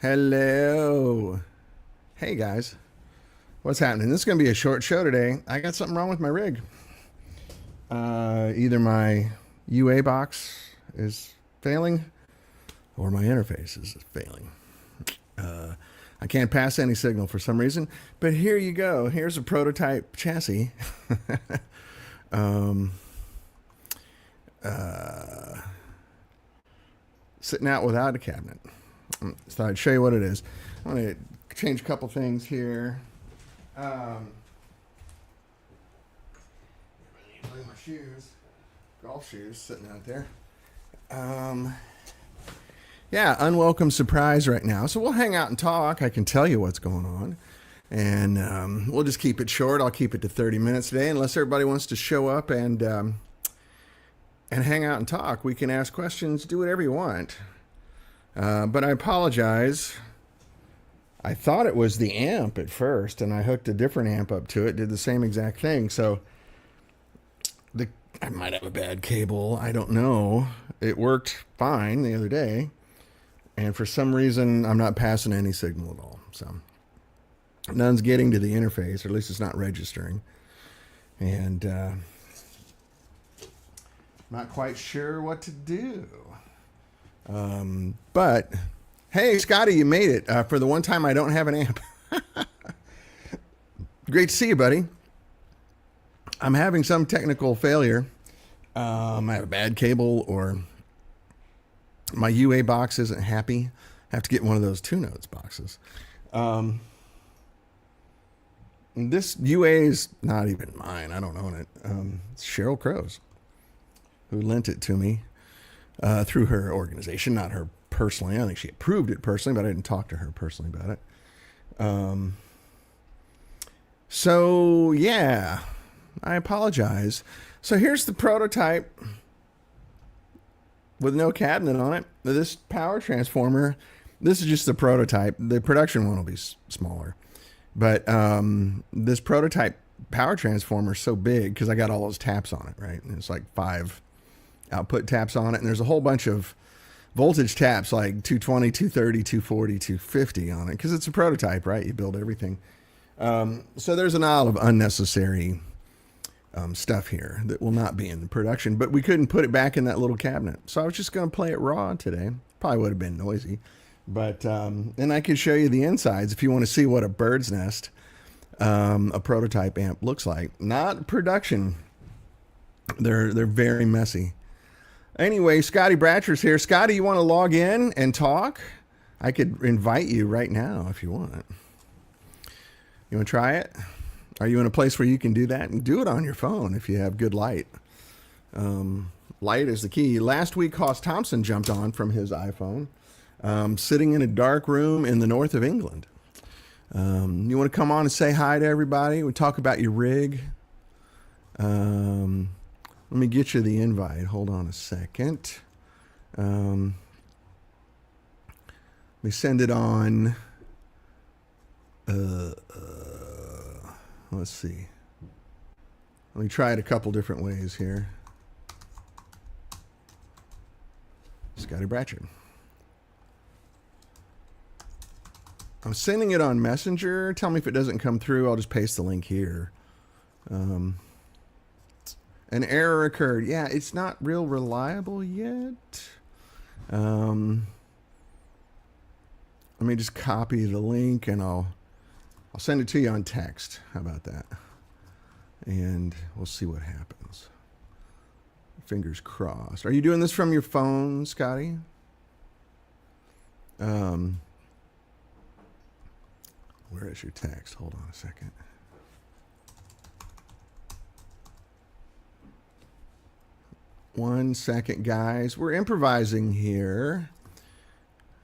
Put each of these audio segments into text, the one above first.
Hello. Hey guys. What's happening? This is going to be a short show today. I got something wrong with my rig. Either my UA box is failing or my interface is failing. I can't pass any signal for some reason, but here you go. Here's a prototype chassis. Sitting out without a cabinet. So I'd show you what it is. I'm going to change a couple things here. My shoes, golf shoes, sitting out there. Yeah, unwelcome surprise right now. So we'll hang out and talk. I can tell you what's going on. And we'll just keep it short. I'll keep it to 30 minutes today, unless everybody wants to show up and hang out and talk. We can ask questions, do whatever you want. But I apologize. I thought it was the amp at first, and I hooked a different amp up to it, did the same exact thing. So I might have a bad cable. I don't know. It worked fine the other day. And for some reason, I'm not passing any signal at all. So none's getting to the interface, or at least it's not registering. And not quite sure what to do. But hey, Scotty, you made it. For the one time I don't have an amp. Great to see you, buddy. I'm having some technical failure. I have a bad cable, or my UA box isn't happy. I have to get one of those 2-notes boxes. This UA is not even mine. I don't own it. It's Cheryl Crow's, who lent it to me through her organization, not her personally. I think she approved it personally, but I didn't talk to her personally about it. So yeah, I apologize. So here's the prototype with no cabinet on it. This power transformer, this is just the prototype. The production one will be smaller. But this prototype power transformer is so big because I got all those taps on it, right? And it's like 5 output taps on it. And there's a whole bunch of voltage taps, like 220, 230, 240, 250 on it, because it's a prototype, right? You build everything. So there's a lot of unnecessary stuff here that will not be in the production, but we couldn't put it back in that little cabinet. So I was just going to play it raw today. Probably would have been noisy, but and I could show you the insides if you want to see what a bird's nest, a prototype amp looks like. Not production. They're very messy. Anyway, Scotty Bratcher's here. Scotty, you want to log in and talk? I could invite you right now if you want. You want to try it? Are you in a place where you can do that? And do it on your phone if you have good light. Light is the key. Last week, Hoss Thompson jumped on from his iPhone, sitting in a dark room in the north of England. You want to come on and say hi to everybody? We talk about your rig. Let me get you the invite. Hold on a second. Let me send it on. Let's see. Let me try it a couple different ways here. Scotty Bratcher. I'm sending it on Messenger. Tell me if it doesn't come through. I'll just paste the link here. An error occurred. Yeah, it's not real reliable yet. Let me just copy the link and I'll send it to you on text. How about that? And we'll see what happens. Fingers crossed. Are you doing this from your phone, Scotty? Where is your text? Hold on a second. One second, guys. We're improvising here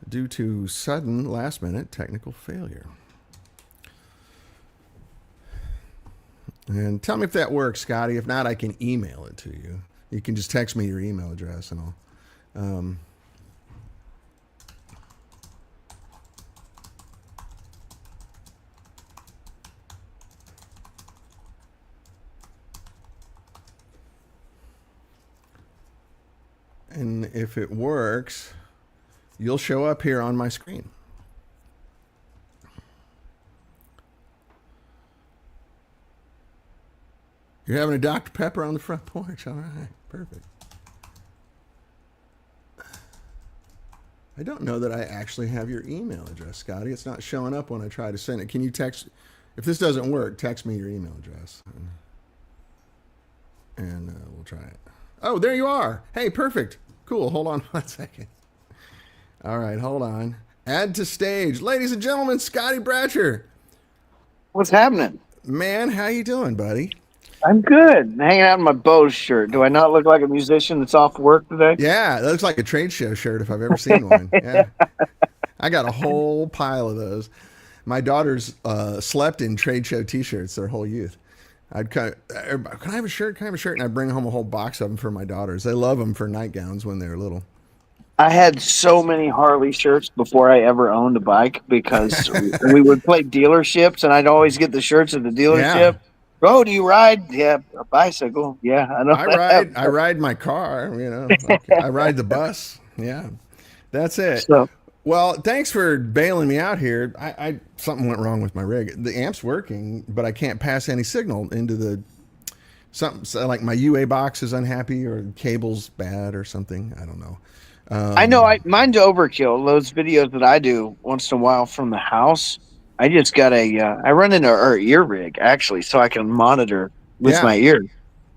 due to sudden last-minute technical failure. And tell me if that works, Scotty. If not, I can email it to you. You can just text me your email address and I'll... And if it works, you'll show up here on my screen. You're having a Dr. Pepper on the front porch. All right, perfect. I don't know that I actually have your email address, Scotty. It's not showing up when I try to send it. Can you text? If this doesn't work, text me your email address. And we'll try it. Oh, there you are. Hey, perfect. Cool. Hold on 1 second. All right, hold on. Add to stage. Ladies and gentlemen, Scotty Bratcher. What's happening? Man, how you doing, buddy? I'm good. Hanging out in my Bose shirt. Do I not look like a musician that's off work today? Yeah, that looks like a trade show shirt if I've ever seen one. Yeah. I got a whole pile of those. My daughters slept in trade show T-shirts their whole youth. I'd can I have a shirt? Can I have a shirt? And I'd bring home a whole box of them for my daughters. They love them for nightgowns when they were little. I had so many Harley shirts before I ever owned a bike because we would play dealerships, and I'd always get the shirts at the dealership. Yeah. Oh, do you ride? Yeah, a bicycle. Yeah, I know. I ride my car. Okay. I ride the bus. Yeah, that's it. So, well, thanks for bailing me out here. I something went wrong with my rig. The amp's working, but I can't pass any signal into the something. So like my UA box is unhappy, or cable's bad, or something. I don't know. I know. Mine's overkill. Those videos that I do once in a while from the house. I just got I run into our ear rig actually, so I can monitor with my ear.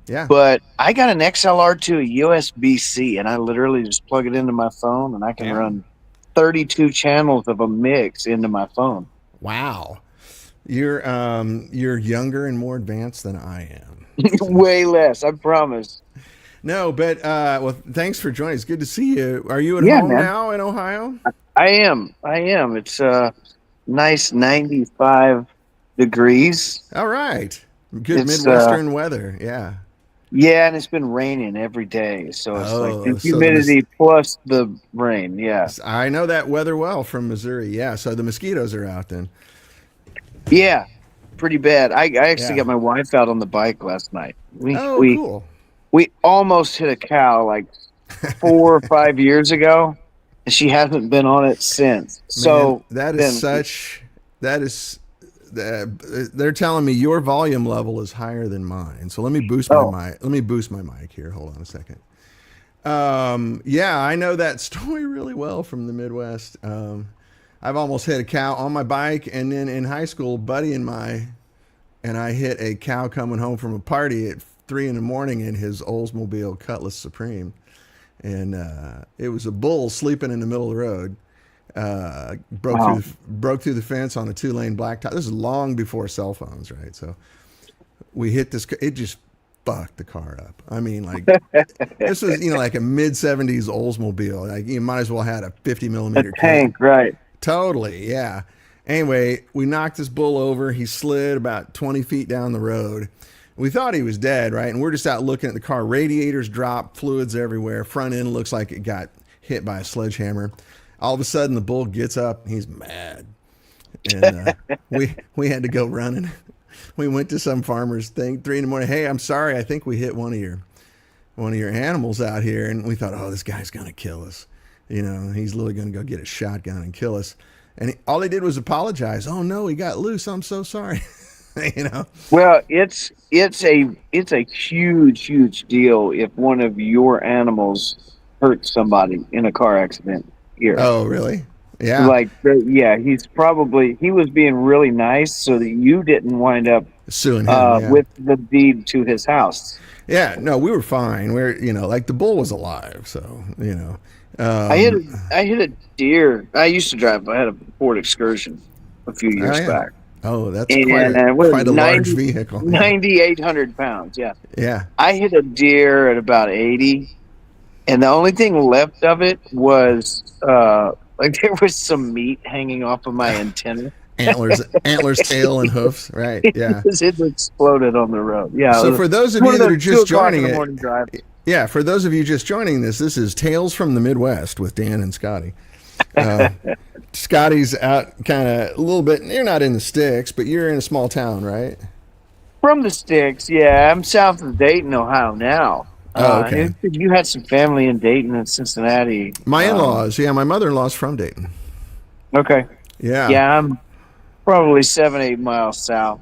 Yeah. But I got an XLR to a USB-C, and I literally just plug it into my phone, and I can run 32 channels of a mix into my phone. Wow. You're younger and more advanced than I am. Way less, I promise. No, but well, thanks for joining. It's good to see you. Are you at home now in Ohio? I am. It's nice 95 degrees. All right. Good Midwestern weather. Yeah. Yeah, and it's been raining every day. So it's like the humidity plus the rain. Yeah. I know that weather well from Missouri. Yeah. So the mosquitoes are out then. Yeah. Pretty bad. I actually got my wife out on the bike last night. Cool. We almost hit a cow like 4 or 5 years ago, and she hasn't been on it since. So they're telling me your volume level is higher than mine. So let me boost my mic. Let me boost my mic here. Hold on a second. Yeah, I know that story really well from the Midwest. I've almost hit a cow on my bike, and then in high school, buddy and I hit a cow coming home from a party at 3 a.m. in his Oldsmobile Cutlass Supreme, and it was a bull sleeping in the middle of the road. Broke through the fence on a 2-lane blacktop. This is long before cell phones, right? So we hit this. It just fucked the car up. I mean, like this was like a mid-70s Oldsmobile. Like you might as well had a 50mm tank, right? Totally, yeah. Anyway, we knocked this bull over. He slid about 20 feet down the road. We thought he was dead, right? And we're just out looking at the car. Radiators dropped, fluids everywhere. Front end looks like it got hit by a sledgehammer. All of a sudden, the bull gets up. He's mad, and we had to go running. We went to some farmer's thing, 3 a.m. Hey, I'm sorry. I think we hit one of your animals out here, and we thought, oh, this guy's gonna kill us. He's literally gonna go get a shotgun and kill us. And all they did was apologize. Oh no, he got loose. I'm so sorry. Well, it's a huge deal if one of your animals hurts somebody in a car accident here. Oh, really? Yeah. He was being really nice so that you didn't wind up suing him with the deed to his house. Yeah, no, we were fine. Like the bull was alive, so I hit a deer. I used to drive. I had a Ford Excursion a few years back. Oh, that's quite a large vehicle. 9,800 pounds. Yeah. Yeah. I hit a deer at about 80, and the only thing left of it was like there was some meat hanging off of my antenna. Antlers, tail, and hoofs. Right. Yeah. It exploded on the road. Yeah. So for those of you that are just joining it, yeah, for those of you just joining this is Tales from the Midwest with Dan and Scotty. Scotty's out kind of a little bit. You're not in the sticks, but you're in a small town, right? From the sticks, yeah. I'm south of Dayton, Ohio now. Oh, okay. You had some family in Dayton and Cincinnati. My in-laws. Yeah, my mother-in-law's from Dayton. Okay. Yeah. Yeah, I'm probably 7, 8 miles south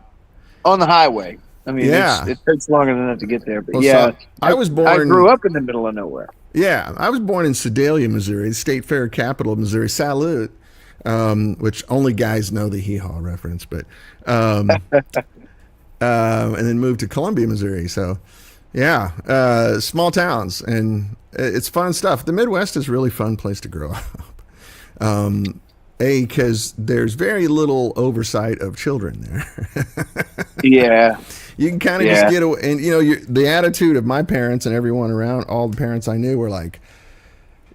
on the highway. I mean, Yeah. it takes longer than that to get there, but Well, yeah, so I was I born. grew up in the middle of nowhere. Yeah, I was born in Sedalia, Missouri, the state fair capital of Missouri, Salute, which only guys know the hee haw reference, but and then moved to Columbia, Missouri. So, yeah, small towns, and it's fun stuff. The Midwest is a really fun place to grow up. Because there's very little oversight of children there. Yeah, You can kind of just yeah, get away, and the attitude of my parents and everyone around, all the parents I knew were like,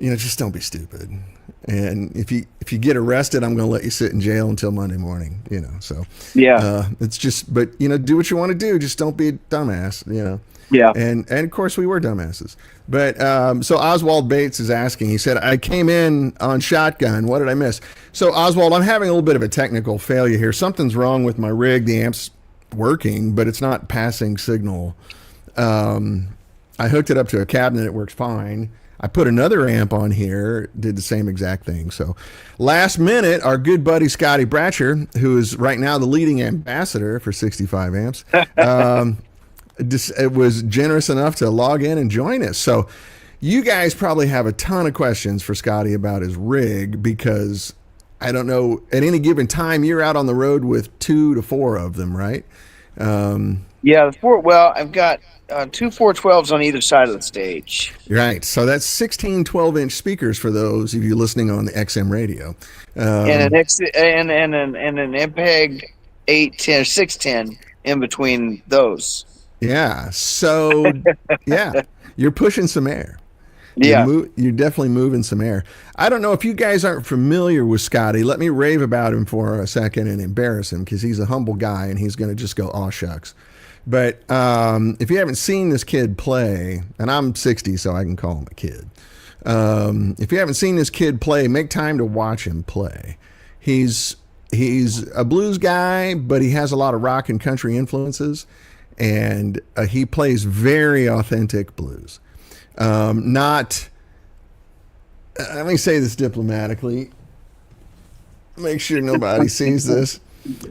just don't be stupid. And if you get arrested, I'm going to let you sit in jail until Monday morning. So yeah, it's just, but do what you want to do. Just don't be a dumbass. yeah. And of course we were dumbasses. But so Oswald Bates is asking. He said, I came in on shotgun. What did I miss? So Oswald, I'm having a little bit of a technical failure here. Something's wrong with my rig. The amp's working, but it's not passing signal. I hooked it up to a cabinet. It works fine. I put another amp on here, did the same exact thing. So last minute, our good buddy Scotty Bratcher, who is right now the leading ambassador for 65 amps, it was generous enough to log in and join us. So you guys probably have a ton of questions for Scotty about his rig, because I don't know, at any given time, you're out on the road with 2 to 4 of them, right? Yeah, I've got 2 412s on either side of the stage. Right. So that's 16 12-inch speakers for those of you listening on the XM radio. And an MPEG 810 or 610 in between those. Yeah. So, yeah, you're pushing some air. Yeah. You're definitely moving some air. I don't know if you guys aren't familiar with Scotty. Let me rave about him for a second and embarrass him, because he's a humble guy and he's going to just go, aw shucks. But if you haven't seen this kid play, and I'm 60, so I can call him a kid. If you haven't seen this kid play, make time to watch him play. He's a blues guy, but he has a lot of rock and country influences, and he plays very authentic blues. Not, let me say this diplomatically, make sure nobody sees this.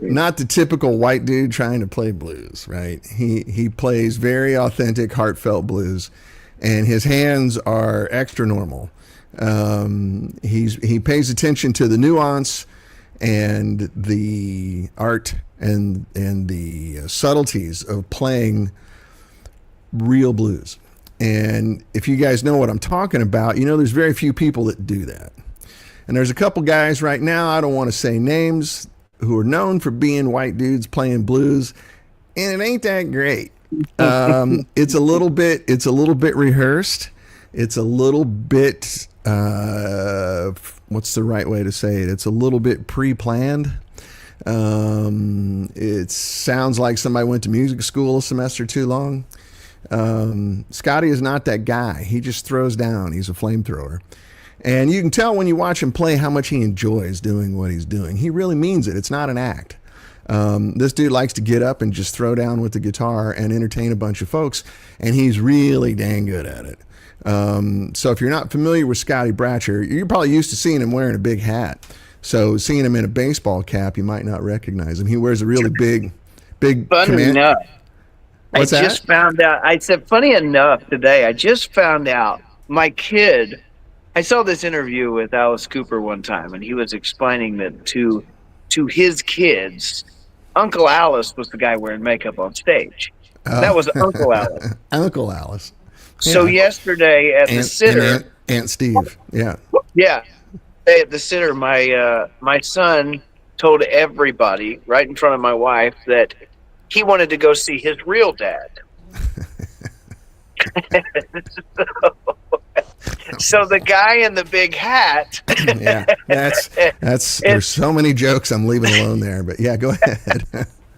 Not the typical white dude trying to play blues, right? He plays very authentic, heartfelt blues, and his hands are extra normal. He pays attention to the nuance and the art and the subtleties of playing real blues. And if you guys know what I'm talking about, there's very few people that do that. And there's a couple guys right now, I don't want to say names, who are known for being white dudes playing blues, and it ain't that great. It's a little bit rehearsed. It's a little bit, what's the right way to say it? It's a little bit pre-planned. It sounds like somebody went to music school a semester too long. Scotty is not that guy. He just throws down. He's a flamethrower. And you can tell when you watch him play how much he enjoys doing what he's doing. He really means it. It's not an act. This dude likes to get up and just throw down with the guitar and entertain a bunch of folks, and he's really dang good at it. So if you're not familiar with Scotty Bratcher, you're probably used to seeing him wearing a big hat. So seeing him in a baseball cap, you might not recognize him. He wears a really big Funny enough, What's that? Just found out. I said, funny enough, today I just found out my kid. I saw this interview with Alice Cooper one time, and he was explaining that to his kids, Uncle Alice was the guy wearing makeup on stage. That was Uncle Alice. Uncle Alice. So yesterday at the sitter, Aunt Steve. Yeah. Yeah, at the sitter, my son told everybody right in front of my wife that he wanted to go see his real dad. So the guy in the big hat. Yeah, that's. There's so many jokes I'm leaving alone there, but yeah, go ahead.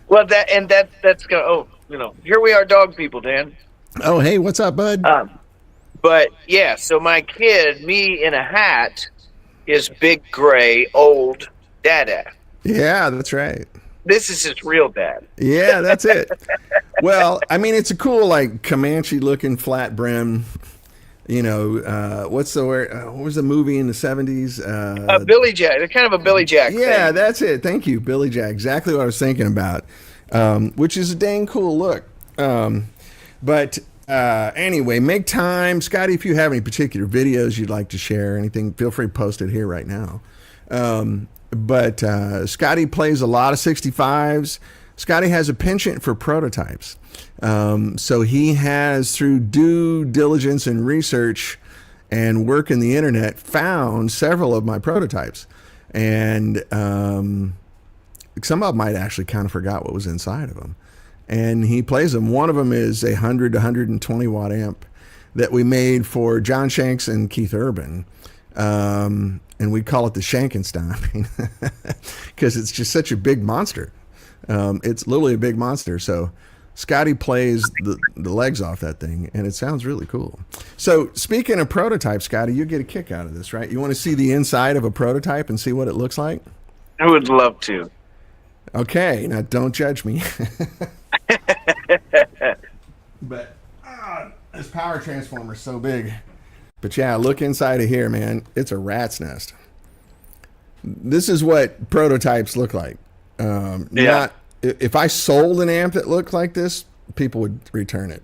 Well, that's go. Oh, here we are, dog people, Dan. Oh, hey, what's up, bud? But yeah, so my kid, me in a hat, is big gray old dada. Yeah, that's right. This is just real bad. Yeah, that's it. Well, I mean, it's a cool, like, Comanche looking flat brim. You know, what's the word? What was the movie in the 70s? Billy Jack. They're kind of a Billy Jack Yeah, thing. that's it. Thank you, Billy Jack. Exactly what I was thinking about, which is a dang cool look. But anyway, make time. Scotty, if you have any particular videos you'd like to share, anything, feel free to post it here right now. But Scotty plays a lot of 65s. Scotty has a penchant for prototypes. So he has, through due diligence and research and work in the internet, found several of my prototypes. And some of them I'd actually kind of forgot what was inside of them. And he plays them. One of them is a 100 to 120 watt amp that we made for John Shanks and Keith Urban. And we call it the Shankenstein because it's just such a big monster. It's literally a big monster. So Scotty plays the legs off that thing, and it sounds really cool. So speaking of prototypes, Scotty, you get a kick out of this, right? You want to see the inside of a prototype and see what it looks like? I would love to. Okay, now don't judge me. But this power transformer is so big. But yeah, look inside of here, man. It's a rat's nest. This is what prototypes look like. Not if I sold an amp that looked like this, people would return it.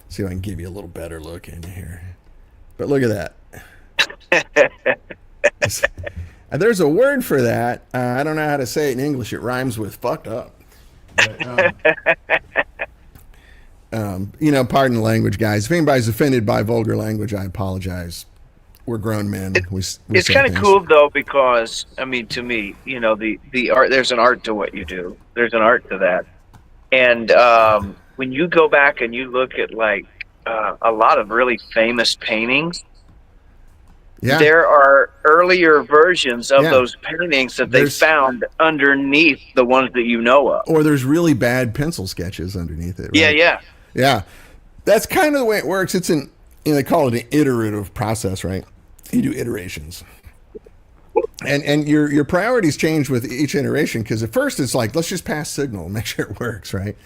See if I can give you a little better look into here. But look at that. There's a word for that. I don't know how to say it in English. It rhymes with fucked up. But, you know, pardon the language, guys. If anybody's offended by vulgar language, I apologize. We're grown men. It's kind of cool though, because I mean, to me, you know, the art. There's an art to what you do. There's an art to that. And when you go back and you look at like a lot of really famous paintings, there are earlier versions of those paintings that they found underneath the ones that you know of. Or there's really bad pencil sketches underneath it. Right? Yeah. That's kind of the way it works. It's they call it an iterative process, right? You do iterations. And your priorities change with each iteration, because at first it's like, let's just pass signal, make sure it works, right?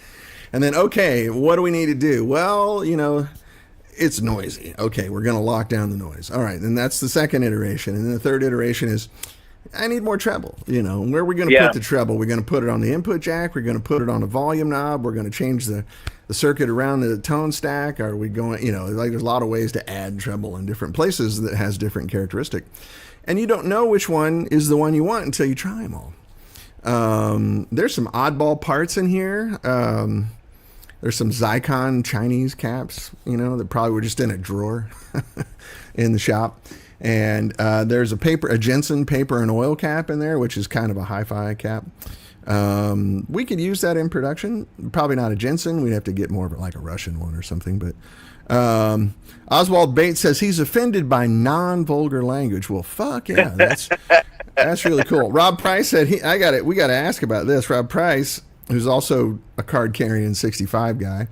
And then, okay, what do we need to do? Well, you know, it's noisy. Okay, we're going to lock down the noise. All right, and that's the second iteration. And then the third iteration is, I need more treble. You know, where are we going to put the treble? We're going to put it on the input jack. We're going to put it on a volume knob. We're going to change the circuit around the tone stack. Are we going, you know, like there's a lot of ways to add treble in different places that has different characteristic. And you don't know which one is the one you want until you try them all. There's some oddball parts in here. There's some Zycon Chinese caps, you know, that probably were just in a drawer in the shop. And there's a Jensen paper and oil cap in there, which is kind of a hi-fi cap. We could use that in production. Probably not a Jensen. We'd have to get more of like a Russian one or something. But Oswald Bates says he's offended by non-vulgar language. Well, fuck yeah, that's really cool. Rob Price said we got to ask about this. Rob Price, who's also a card carrying 65 guy,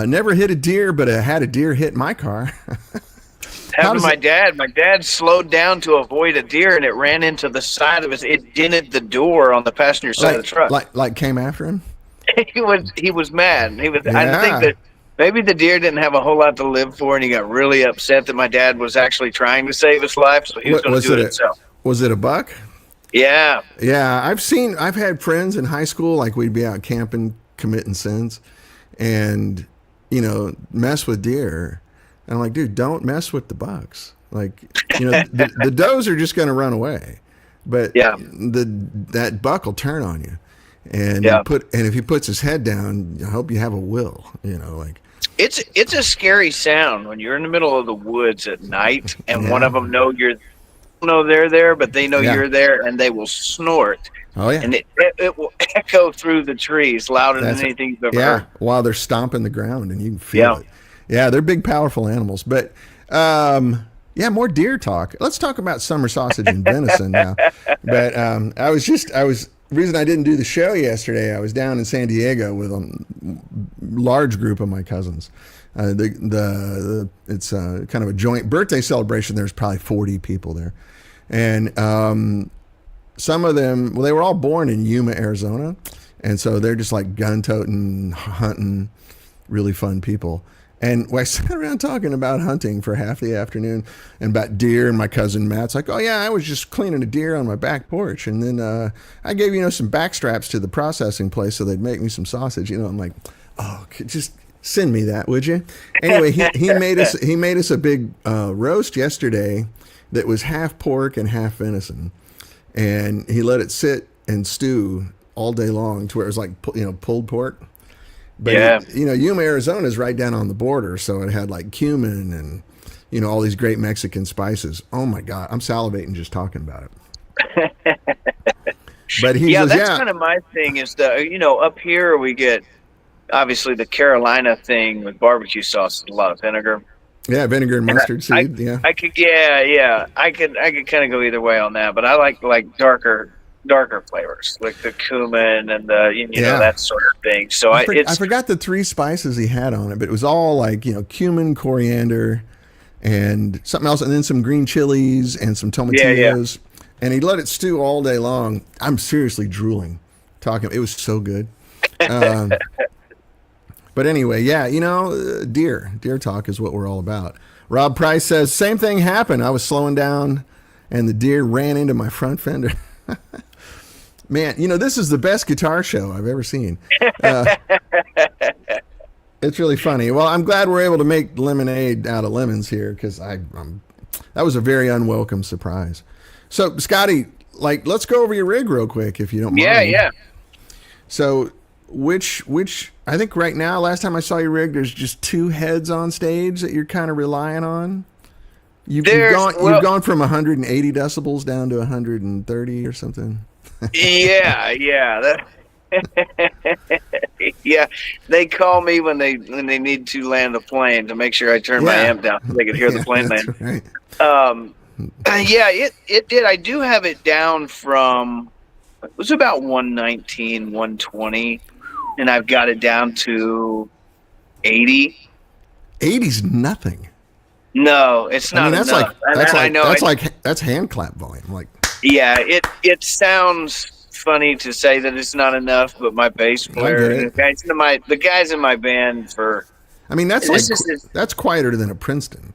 never hit a deer, but had a deer hit my car. Happened to my dad. My dad slowed down to avoid a deer, and it ran into the side of his. It dented the door on the passenger side of the truck. Like came after him. He was mad. I think that maybe the deer didn't have a whole lot to live for, and he got really upset that my dad was actually trying to save his life, so he was going to do it himself. Was it a buck? Yeah. Yeah, I've had friends in high school, like we'd be out camping, committing sins, and, you know, mess with deer. And I'm like, dude, don't mess with the bucks. Like, you know, the does are just going to run away, but that buck will turn on you. And if he puts his head down, I hope you have a will, you know, like. It's a scary sound when you're in the middle of the woods at night, and one of them they're there, but they know you're there, and they will snort. Oh yeah, and it will echo through the trees louder than anything you've ever heard. While they're stomping the ground, and you can feel it. Yeah, they're big, powerful animals. But more deer talk. Let's talk about summer sausage and venison now. But reason I didn't do the show yesterday, I was down in San Diego with a large group of my cousins. It's kind of a joint birthday celebration. There's probably 40 people there. And some of them, well, they were all born in Yuma, Arizona, and so they're just like gun-toting, hunting, really fun people. And I sat around talking about hunting for half the afternoon and about deer. And my cousin Matt's like, "Oh yeah, I was just cleaning a deer on my back porch, and then I gave some back straps to the processing place so they'd make me some sausage." I'm like, "Oh, just send me that, would you?" Anyway, he made us a big roast yesterday that was half pork and half venison, and he let it sit and stew all day long to where it was like pulled pork. But Yeah. Yuma, Arizona is right down on the border, so it had like cumin and all these great Mexican spices. Oh my God, I'm salivating just talking about it. But he Yeah, says, that's yeah, kind of my thing is up here we get obviously the Carolina thing with barbecue sauce, a lot of vinegar. yeah, vinegar and And mustard seed, yeah. I could, I could kind of go either way on that, but I like darker flavors, like the cumin and the Yeah. that sort of thing. So I it's forgot the 3 spices he had on it, but it was all like cumin, coriander, and something else, and then some green chilies and some tomatillos. And he let it stew all day long. I'm seriously drooling talking. It was so good. But anyway, yeah, deer talk is what we're all about. Rob Price says, same thing happened. I was slowing down and the deer ran into my front fender. Man, this is the best guitar show I've ever seen. It's really funny. Well, I'm glad we're able to make lemonade out of lemons here because that was a very unwelcome surprise. So, Scotty, let's go over your rig real quick if you don't mind. Yeah. So, which I think right now, last time I saw your rig, there's just 2 heads on stage that you're kind of relying on. You've gone from 180 decibels down to 130 or something. Yeah. Yeah, they call me when they need to land a plane to make sure I turn my amp down so they can hear the plane land. Right. Yeah, it did. I do have it down from, it was about 119, 120, and I've got it down to 80. 80's nothing. No, it's not. That's enough. That's hand clap volume. Yeah, it sounds funny to say that it's not enough, but my bass player, the guys in my band that's quieter than a Princeton.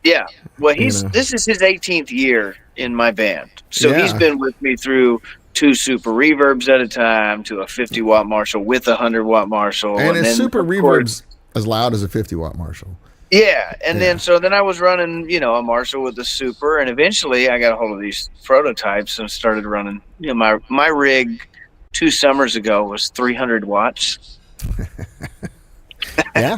Yeah, well, this is his 18th year in my band, so he's been with me through 2 super reverbs at a time, to a 50-watt Marshall with a 100-watt Marshall, and his super reverb's as loud as a 50-watt Marshall. Yeah, and then I was running, a Marshall with the super, and eventually I got a hold of these prototypes and started running. My rig 2 summers ago was 300 watts. Yeah.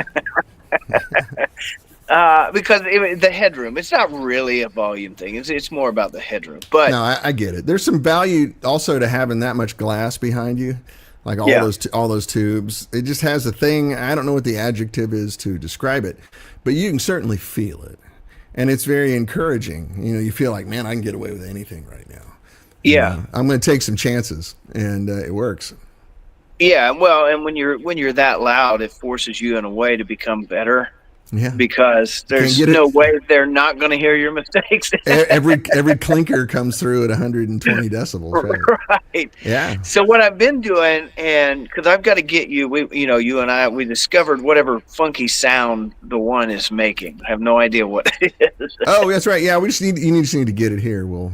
Because the headroom, it's not really a volume thing. It's more about the headroom. But no, I get it. There's some value also to having that much glass behind you, like all those tubes. It just has a thing. I don't know what the adjective is to describe it, but you can certainly feel it, and it's very encouraging. You feel like, man, I can get away with anything right now. Yeah, I'm going to take some chances, and it works. Yeah, well, and when you're that loud, it forces you in a way to become better. Yeah. Because there's no way they're not going to hear your mistakes. every clinker comes through at 120 decibels. Right. Yeah. So what I've been doing, and because I've got to get you, you and I, we discovered whatever funky sound the one is making. I have no idea what it is. Oh, that's right. Yeah, you just need to get it here. We'll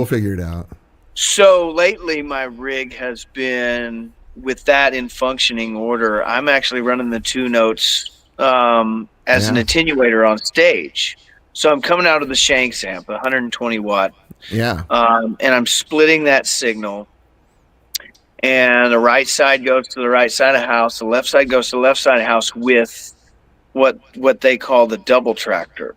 figure it out. So lately, my rig has been with that in functioning order. I'm actually running the 2 notes as an attenuator on stage. So I'm coming out of the Shanks amp, 120 watt. Yeah. And I'm splitting that signal. And the right side goes to the right side of the house. The left side goes to the left side of the house with what they call the double tracker.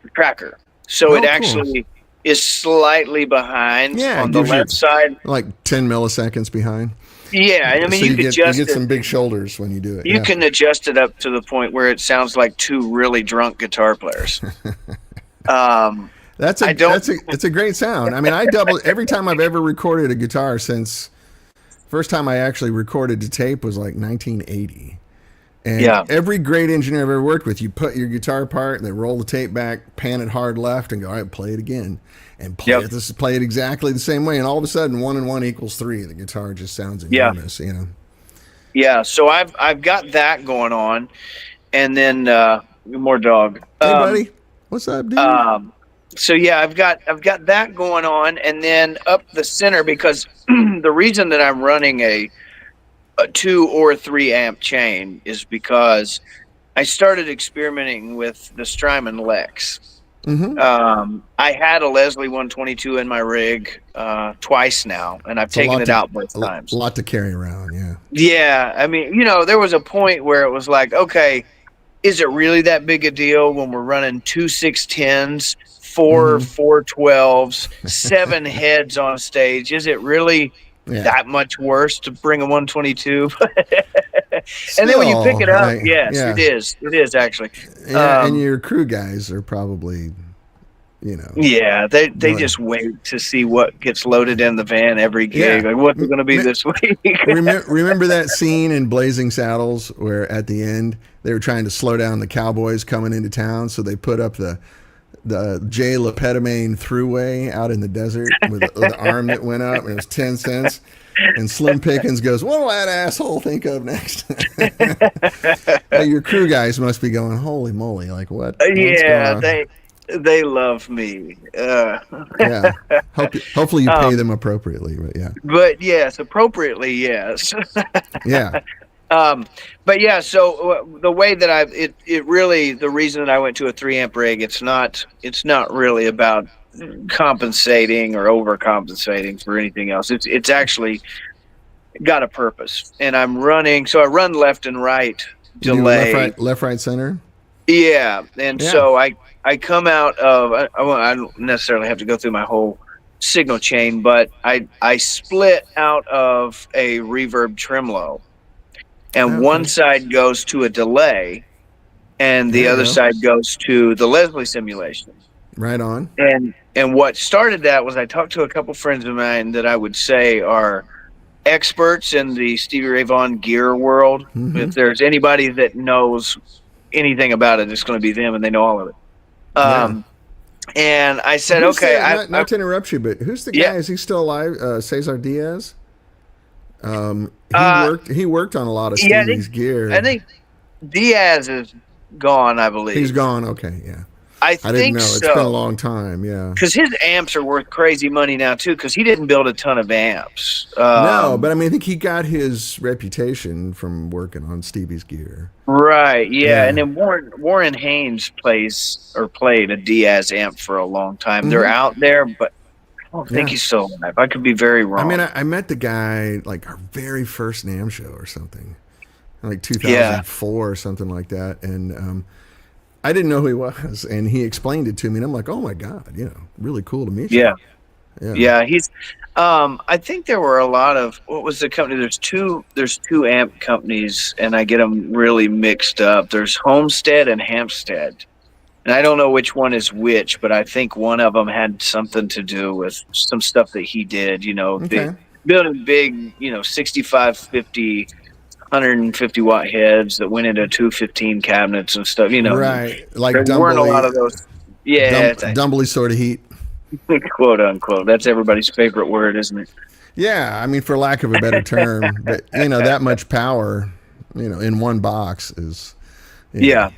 So it actually is slightly behind on the left side. Like 10 milliseconds behind. Yeah, I mean, so you get some big shoulders when you do it. You can adjust it up to the point where it sounds like 2 really drunk guitar players. It's a great sound. I mean, I double every time I've ever recorded a guitar since first time I actually recorded to tape was like 1980. And Yeah. every great engineer I've ever worked with, you put your guitar apart, they roll the tape back, pan it hard left, and go, all right, play it again, and Yep. play it exactly the same way, and all of a sudden, 1 and 1 equals 3. The guitar just sounds Yeah. enormous, you know. Yeah. So I've got that going on, and then more dog. Hey, buddy, what's up, dude? Um, so yeah, I've got that going on, and then up the center, because the reason that I'm running a 2 or 3 amp chain is because I started experimenting with the Strymon Lex. I had a Leslie 122 in my rig twice now, and I've taken it out both times. A lot to carry around, yeah. Yeah, I mean, there was a point where it was like, okay, is it really that big a deal when we're running 2 610s, 4 412s, 7 heads on stage? Is it really that much worse to bring a 122? And then when you pick it up, yes, yeah. it is. It is actually. Yeah, and your crew guys are probably, Yeah, they just wait to see what gets loaded in the van every gig. Like, what's it going to be this week? remember that scene in Blazing Saddles where at the end they were trying to slow down the cowboys coming into town, so they put up the J. Lepetamine throughway out in the desert with the arm that went up, and it was 10 cents. And Slim Pickens goes, what'll that asshole think of next? Your crew guys must be going, holy moly, like what? Yeah, they love me. Yeah. Hopefully you pay them appropriately, but yeah. But yes, appropriately, yes. Yeah. But yeah, so the way that it really, the reason that I went to a 3 amp rig, it's not really about compensating or overcompensating for anything else. It's actually got a purpose, and I run left and right delay, left, right, center. Yeah, and so I come out of I don't necessarily have to go through my whole signal chain, but I split out of a reverb tremolo, and one side goes to a delay, and the other side goes to the Leslie simulation. Right on. And what started that was I talked to a couple friends of mine that I would say are experts in the Stevie Ray Vaughan gear world. If there's anybody that knows anything about it, it's going to be them, and they know all of it. And I said, okay. Not to interrupt you, but who's the guy? Is he still alive? Cesar Diaz? He worked on a lot of Stevie's gear. I think Diaz is gone, I believe. He's gone, okay, yeah. I didn't know. So. It's been a long time, yeah. Because his amps are worth crazy money now, too, because he didn't build a ton of amps. No, but I mean, I think he got his reputation from working on Stevie's gear. Right, yeah. And then Warren Haynes played a Diaz amp for a long time. They're out there, but I don't think he's still alive. I could be very wrong. I mean, I met the guy, like, our very first NAMM show or something. Like 2004 or something like that. And I didn't know who he was, and he explained it to me, and I'm like, "Oh my god, really cool to meet you." Yeah. He's. I think there were a lot of what was the company? There's two amp companies, and I get them really mixed up. There's Homestead and Hampstead, and I don't know which one is which, but I think one of them had something to do with some stuff that he did. Building big, 65, 50. 150 watt heads that went into 215 cabinets and stuff, right? Like there weren't a lot of those. Yeah, Dumbly sort of heat, quote unquote. That's everybody's favorite word, isn't it? Yeah, I mean, for lack of a better term, but that much power, in one box is. Yeah.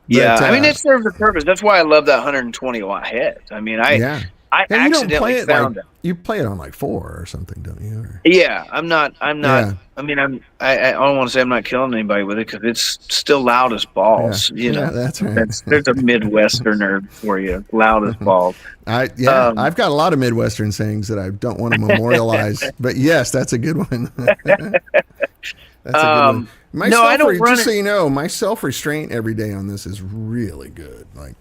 I mean, it serves a purpose. That's why I love that 120 watt head. I mean, I accidentally found it. You play it on like 4 or something, don't you? Or... Yeah, I'm not. Yeah. I mean, I don't want to say I'm not killing anybody with it because it's still loud as balls. Yeah, that's right. There's a Midwesterner for you, loud as balls. I've got a lot of Midwestern sayings that I don't want to memorialize, but yes, that's a good one. That's a good one. I don't run just so you know, my self-restraint every day on this is really good. Like,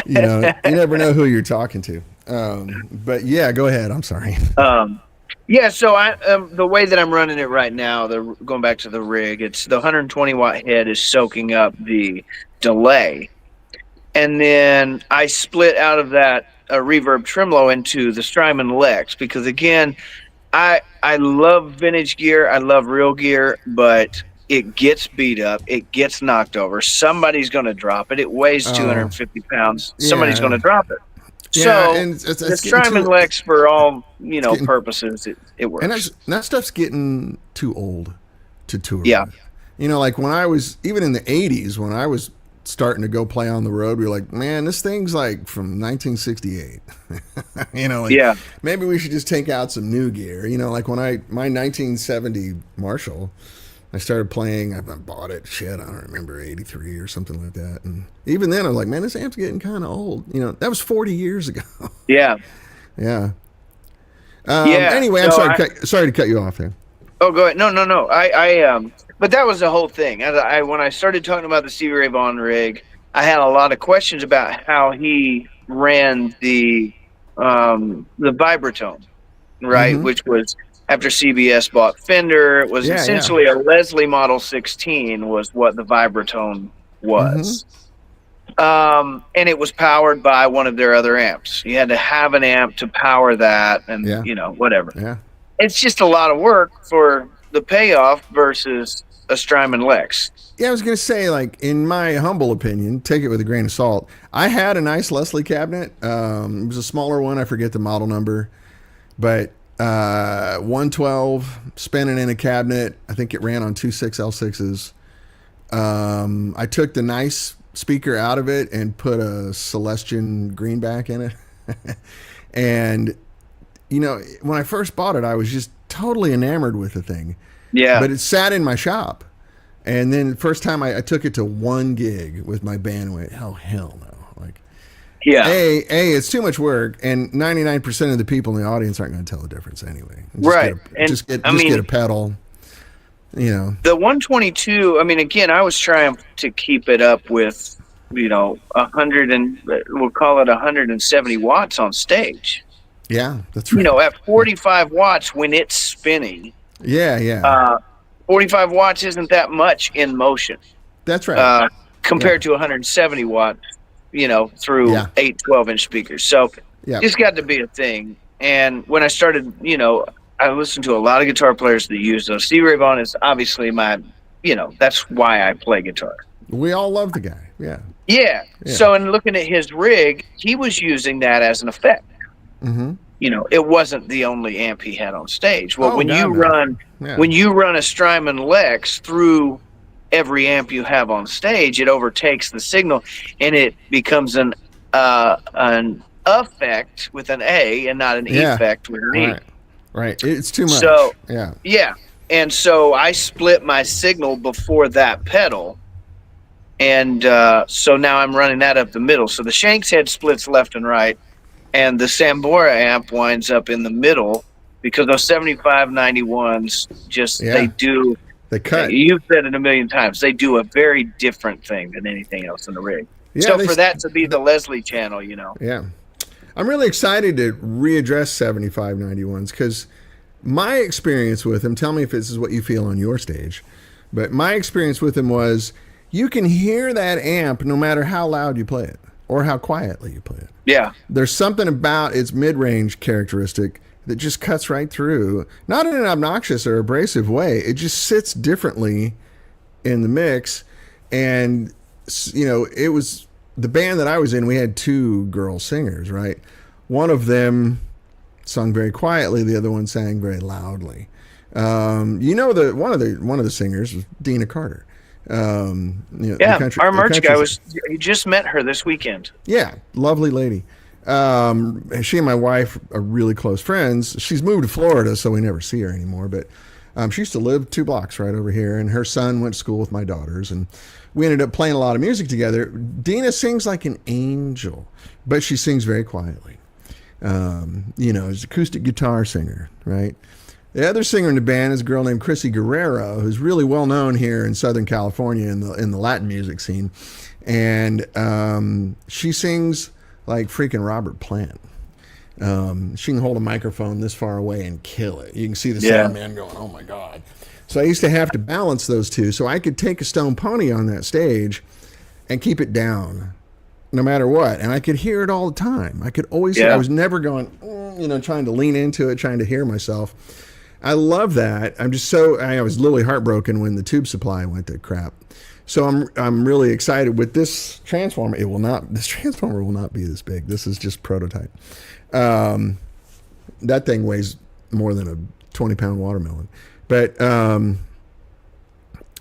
you never know who you're talking to. But yeah, go ahead. I'm sorry. So the way that I'm running it right now, going back to the rig, it's the 120 watt head is soaking up the delay, and then I split out of that reverb tremolo into the Strymon Lex because again, I love vintage gear, I love real gear, but it gets beat up, it gets knocked over. Somebody's going to drop it. It weighs Oh, 250 pounds. Somebody's going yeah, to drop it. yeah, So and the it's getting Strymon too. Lex, for all It's getting, purposes, it and works. that stuff's getting too old to tour Yeah, with. You know, like when I was even in the '80s, when I was starting to go play on the road, we were like, man, this thing's like from 1968. You know, like yeah, maybe we should just take out some new gear. You know, like when my 1970 Marshall, I started playing. I bought it. Shit, I don't remember, '83 or something like that. And even then, I was like, man, this amp's getting kind of old. You know, that was 40 years ago. yeah, Yeah. yeah. Anyway, I'm So sorry. Sorry to cut you off there. oh, go ahead. No, no, no. But that was the whole thing. When I started talking about the Stevie Ray Vaughan rig, I had a lot of questions about how he ran the Vibratone, right? Mm-hmm. Which was after CBS bought Fender. It was Yeah. Yeah. essentially a Leslie Model 16 was what the Vibratone Mm-hmm. was. And it was powered by one of their other amps. You had to have an amp to power that, and Yeah. whatever. Yeah. It's just a lot of work for the payoff versus a Strymon Lex. Yeah, I was gonna say, like, in my humble opinion, take it with a grain of salt. I had a nice Leslie cabinet. It was a smaller one. I forget the model number, but 112 spinning in a cabinet. I think it ran on 2.6 L6s. I took the nice speaker out of it and put a Celestian greenback in it. And when I first bought it, I was just totally enamored with the thing. Yeah. But it sat in my shop. And then the first time I took it to one gig with my band, went, oh, hell no. Like, Yeah. it's too much work. And 99% of the people in the audience aren't going to tell the difference anyway. Right. Just get a pedal, The 122, I mean, again, I was trying to keep it up with, 100 and we'll call it 170 watts on stage. Yeah, that's right. At 45 watts when it's spinning. Yeah. 45 watts isn't that much in motion. That's right. Compared to 170 watts, through 8 12-inch speakers. So it's got to be a thing. And when I started, I listened to a lot of guitar players that use those. Stevie Ray Vaughan is obviously my, that's why I play guitar. We all love the guy. Yeah. Yeah. So in looking at his rig, he was using that as an effect. Mm-hmm. It wasn't the only amp he had on stage. Well, when you run a Strymon Lex through every amp you have on stage, it overtakes the signal, and it becomes an effect with an A and not an effect with an E. Right. It's too much. So yeah. And so I split my signal before that pedal, and so now I'm running that up the middle. So the Shanks head splits left and right, and the Sambora amp winds up in the middle because those 7591s they cut. You've said it a million times. They do a very different thing than anything else in the rig. Yeah, so for that to be the Leslie channel, Yeah. I'm really excited to readdress 7591s because my experience with them, tell me if this is what you feel on your stage, but my experience with them was you can hear that amp no matter how loud you play it or how quietly you play it. Yeah. There's something about its mid-range characteristic that just cuts right through, not in an obnoxious or abrasive way. It just sits differently in the mix. And, it was the band that I was in, we had two girl singers, right? One of them sung very quietly. The other one sang very loudly. One of the singers was Dina Carter. Our merch guy he just met her this weekend. Yeah, lovely lady. She and my wife are really close friends. She's moved to Florida, so we never see her anymore. But she used to live 2 blocks right over here, and her son went to school with my daughters, and we ended up playing a lot of music together. Dina sings like an angel, but she sings very quietly. Is an acoustic guitar singer, right? The other singer in the band is a girl named Chrissy Guerrero, who's really well known here in Southern California in the Latin music scene, and she sings like freaking Robert Plant. She can hold a microphone this far away and kill it. You can see the sound man going, "Oh my god!" So I used to have to balance those two, so I could take a Stone Pony on that stage and keep it down, no matter what, and I could hear it all the time. I could always hear. I was never going, trying to lean into it, trying to hear myself. I love that. I was literally heartbroken when the tube supply went to crap. So I'm really excited with this transformer. This transformer will not be this big. This is just prototype. That thing weighs more than a 20-pound watermelon. But I'm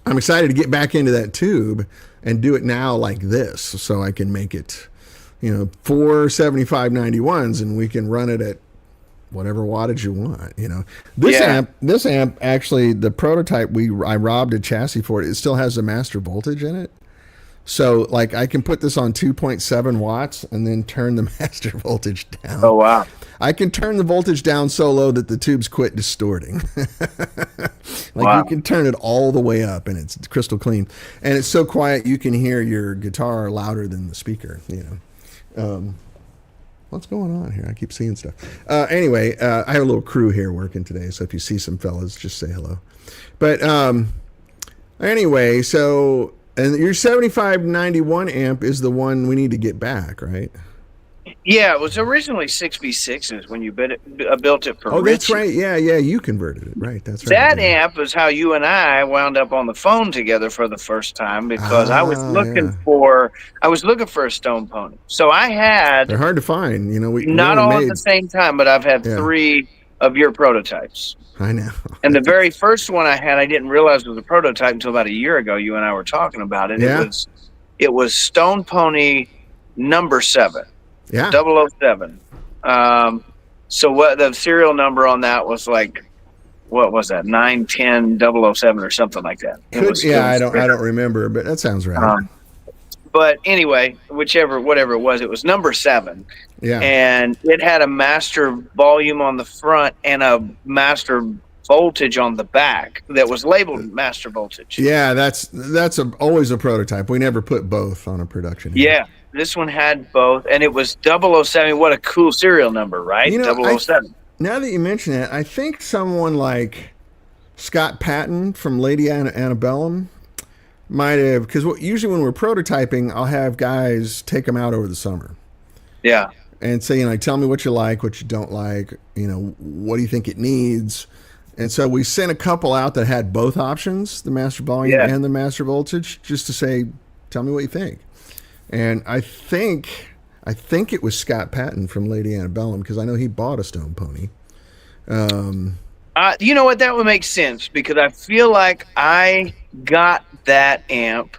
excited to get back into that tube and do it now like this, so I can make it, 47591s, and we can run it at whatever wattage you want. This amp actually, the prototype I robbed a chassis for it. It still has a master voltage in it. So like I can put this on 2.7 watts and then turn the master voltage down. Oh wow. I can turn the voltage down so low that the tubes quit distorting. Wow. You can turn it all the way up and it's crystal clean. And it's so quiet you can hear your guitar louder than the speaker, What's going on here? I keep seeing stuff. Anyway, I have a little crew here working today, so if you see some fellas, just say hello. But anyway, so, and your 7591 amp is the one we need to get back, right? Yeah, it was originally 6v6s when you built it for Richie. That's right. Yeah, you converted it. Right, that's right. That amp is how you and I wound up on the phone together for the first time, because I was looking for a Stone Pony. So I had... They're hard to find. Not all at the same time, but I've had 3 of your prototypes. I know. And the very first one I had, I didn't realize was a prototype until about a year ago. You and I were talking about it. Yeah. It was Stone Pony number 7. Yeah. 007. So what the serial number on that was like, what was that? 910-007 or something like that. I don't remember, but that sounds right. But anyway, whatever it was number 7. Yeah. And it had a master volume on the front and a master voltage on the back that was labeled master voltage. Yeah, that's always a prototype. We never put both on a production. Yeah. This one had both, and it was 007. What a cool serial number, right? 007. Now that you mention it, I think someone like Scott Patton from Lady Antebellum might have, because usually when we're prototyping, I'll have guys take them out over the summer. Yeah. And say, tell me what you like, what you don't like, what do you think it needs? And so we sent a couple out that had both options, the master volume and the master voltage, just to say, tell me what you think. And I think it was Scott Patton from Lady Antebellum, because I know he bought a Stone Pony. You know what? That would make sense, because I feel like I got that amp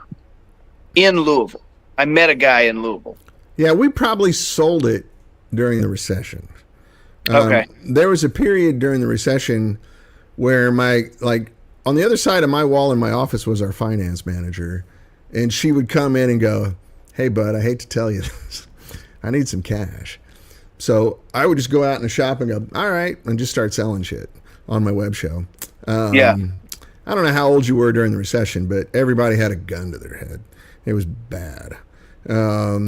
in Louisville. I met a guy in Louisville. Yeah, we probably sold it during the recession. Okay. There was a period during the recession where on the other side of my wall in my office was our finance manager, and she would come in and go, "Hey, bud, I hate to tell you this. I need some cash." So I would just go out in the shop and go, "All right," and just start selling shit on my web show. I don't know how old you were during the recession, but everybody had a gun to their head. It was bad. I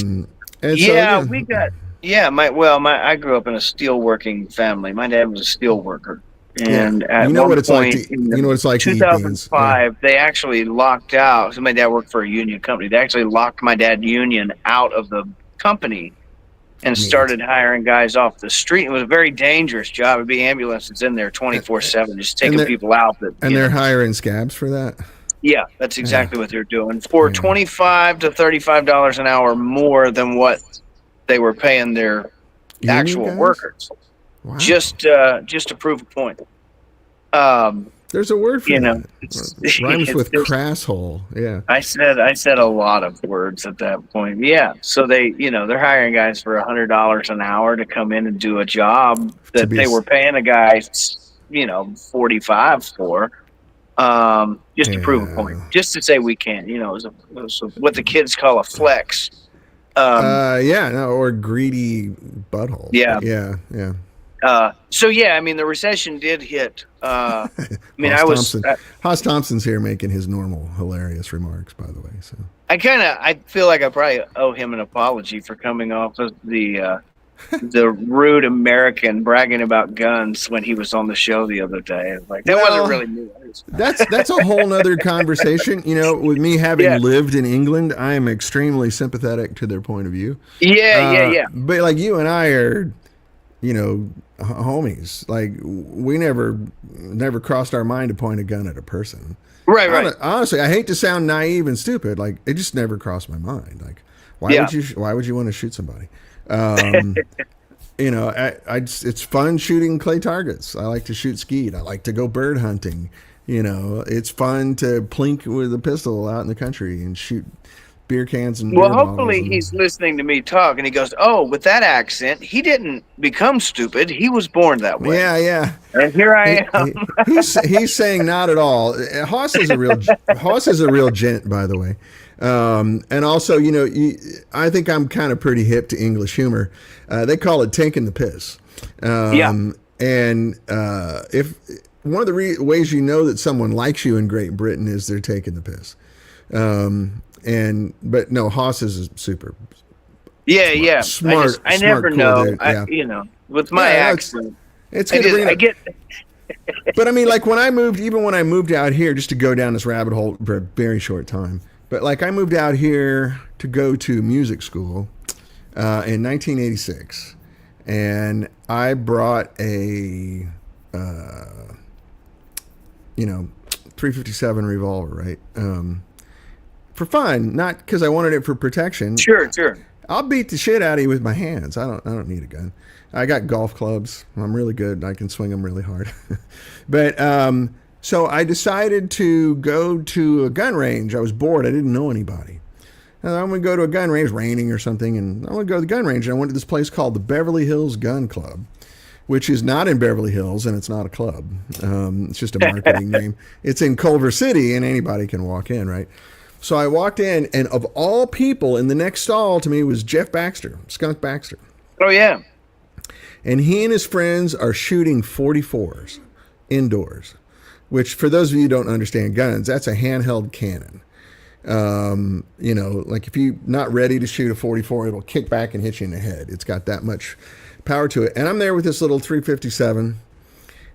grew up in a steelworking family. My dad was a steel worker. And at one point, you know what it's like. 2005, they actually locked out. So my dad worked for a union company. They actually locked my dad union out of the company and started hiring guys off the street. It was a very dangerous job. It'd be ambulances in there 24/7, just taking people out. They're hiring scabs for that. Yeah, that's exactly what they're doing for $25 to $35 an hour more than what they were paying their actual workers. Wow. Just to prove a point. There's a word for that. It rhymes with crasshole. Yeah. I said a lot of words at that point. Yeah. So they're hiring guys for $100 an hour to come in and do a job that they were paying a guy, $45 for, just to prove a point, just to say we can. It was what the kids call a flex. Or greedy butthole. Yeah. Yeah. The recession did hit. Haas Thompson's here making his normal hilarious remarks, by the way. So I feel like I probably owe him an apology for coming off of the rude American bragging about guns when he was on the show the other day. Wasn't really me. That's a whole nother conversation. With me having lived in England, I am extremely sympathetic to their point of view. Yeah. But you and I are homies. Like we never crossed our mind to point a gun at a person. Right, right. Honestly, I hate to sound naive and stupid. Like it just never crossed my mind. Like Yeah. why would you want to shoot somebody? Um, it's fun shooting clay targets. I like to shoot skeet. I like to go bird hunting. It's fun to plink with a pistol out in the country and shoot beer cans and Well, beer bottles. hopefully he's listening to me talk and he goes, "Oh, with that accent, he didn't become stupid. He was born that way." Yeah, yeah. And here I am. He's saying not at all. Hoss is a real gent, by the way. And also, I think I'm kind of pretty hip to English humor. They call it taking the piss. Yeah. And if one of the ways you know that someone likes you in Great Britain is they're taking the piss. But no, Hoss is super. Yeah, yeah. Smart. I smart, never cool know. dude. Yeah. With my Yeah, accent, It's good to bring it I up. get. But I mean, like when I moved out here, just to go down this rabbit hole for a very short time. But like I moved out here to go to music school in 1986, and I brought a 357 revolver, right? For fun, not because I wanted it for protection. Sure, sure. I'll beat the shit out of you with my hands. I don't need a gun. I got golf clubs. I'm really good. I can swing them really hard. But so I decided to go to a gun range. I was bored. I didn't know anybody. And I'm going to go to a gun range, raining or something, and I want to go to the gun range. And I went to this place called the Beverly Hills Gun Club, which is not in Beverly Hills, and it's not a club. It's just a marketing name. It's in Culver City, and anybody can walk in, right? So I walked in, and of all people, in the next stall to me was Jeff Baxter, Skunk Baxter. Oh yeah. And he and his friends are shooting 44s indoors, which for those of you who don't understand guns, that's a handheld cannon. Like if you're not ready to shoot a 44, it'll kick back and hit you in the head. It's got that much power to it. And I'm there with this little 357,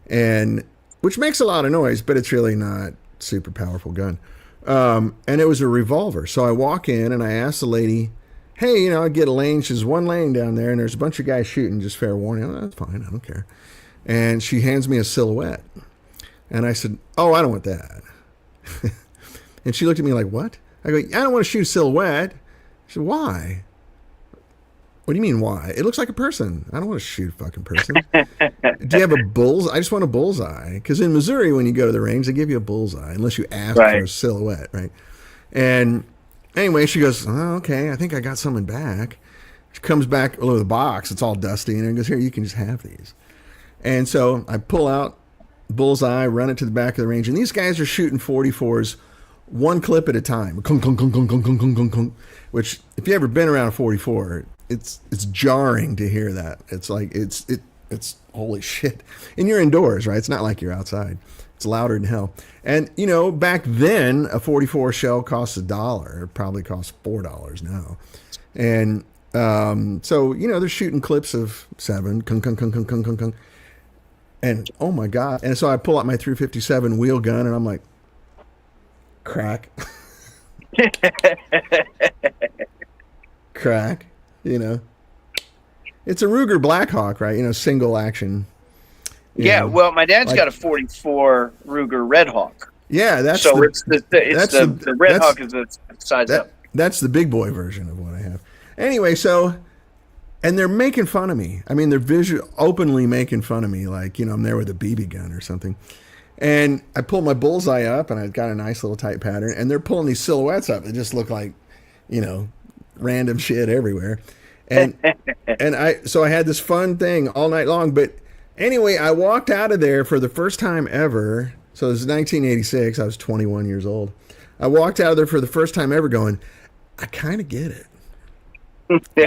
and which makes a lot of noise, but it's really not super powerful gun. And it was a revolver. So I walk in and I ask the lady, "Hey, I get a lane." She says, "One lane down there, and there's a bunch of guys shooting, just fair warning." "Oh, that's fine. I don't care." And she hands me a silhouette. And I said, "Oh, I don't want that." And she looked at me like, "What?" I go, "I don't want to shoot a silhouette." She said, "Why?" "What do you mean, why? It looks like a person. I don't want to shoot a fucking person." "Do you have a bullseye?" "I just want a bullseye." Because in Missouri, when you go to the range, they give you a bullseye, unless you ask Right. for a silhouette, right? And anyway, she goes, "Oh, okay, I think I got someone back." She comes back with a box. It's all dusty. And goes, "Here, you can just have these." And so I pull out bullseye, run it to the back of the range. And these guys are shooting 44s one clip at a time. Kung, kung, kung, kung, kung, kung, kung, kung, kung. Which, if you've ever been around a 44, it's jarring to hear that. It's like, it's holy shit. And you're indoors, right? It's not like you're outside. It's louder than hell. And, back then, a 44 shell costs $1. It probably costs $4 now. And so, they're shooting clips of 7. Kung, kung, kung, kung, kung, kung, kung. And, oh, my God. And so I pull out my 357 wheel gun, and I'm like, crack. Crack. It's a Ruger Blackhawk, right? Single action. Yeah. Well, my dad's got a 44 Ruger Red Hawk. Yeah, that's so the, it's the Red Hawk is the size up. That's the big boy version of what I have. Anyway, so, and they're making fun of me. I mean, they're openly making fun of me, like, I'm there with a BB gun or something. And I pull my bullseye up, and I've got a nice little tight pattern, and they're pulling these silhouettes up. They just look like, random shit everywhere. And so I had this fun thing all night long. But anyway, I walked out of there for the first time ever. So this is 1986. I was 21 years old. I walked out of there for the first time ever going, I kind of get it.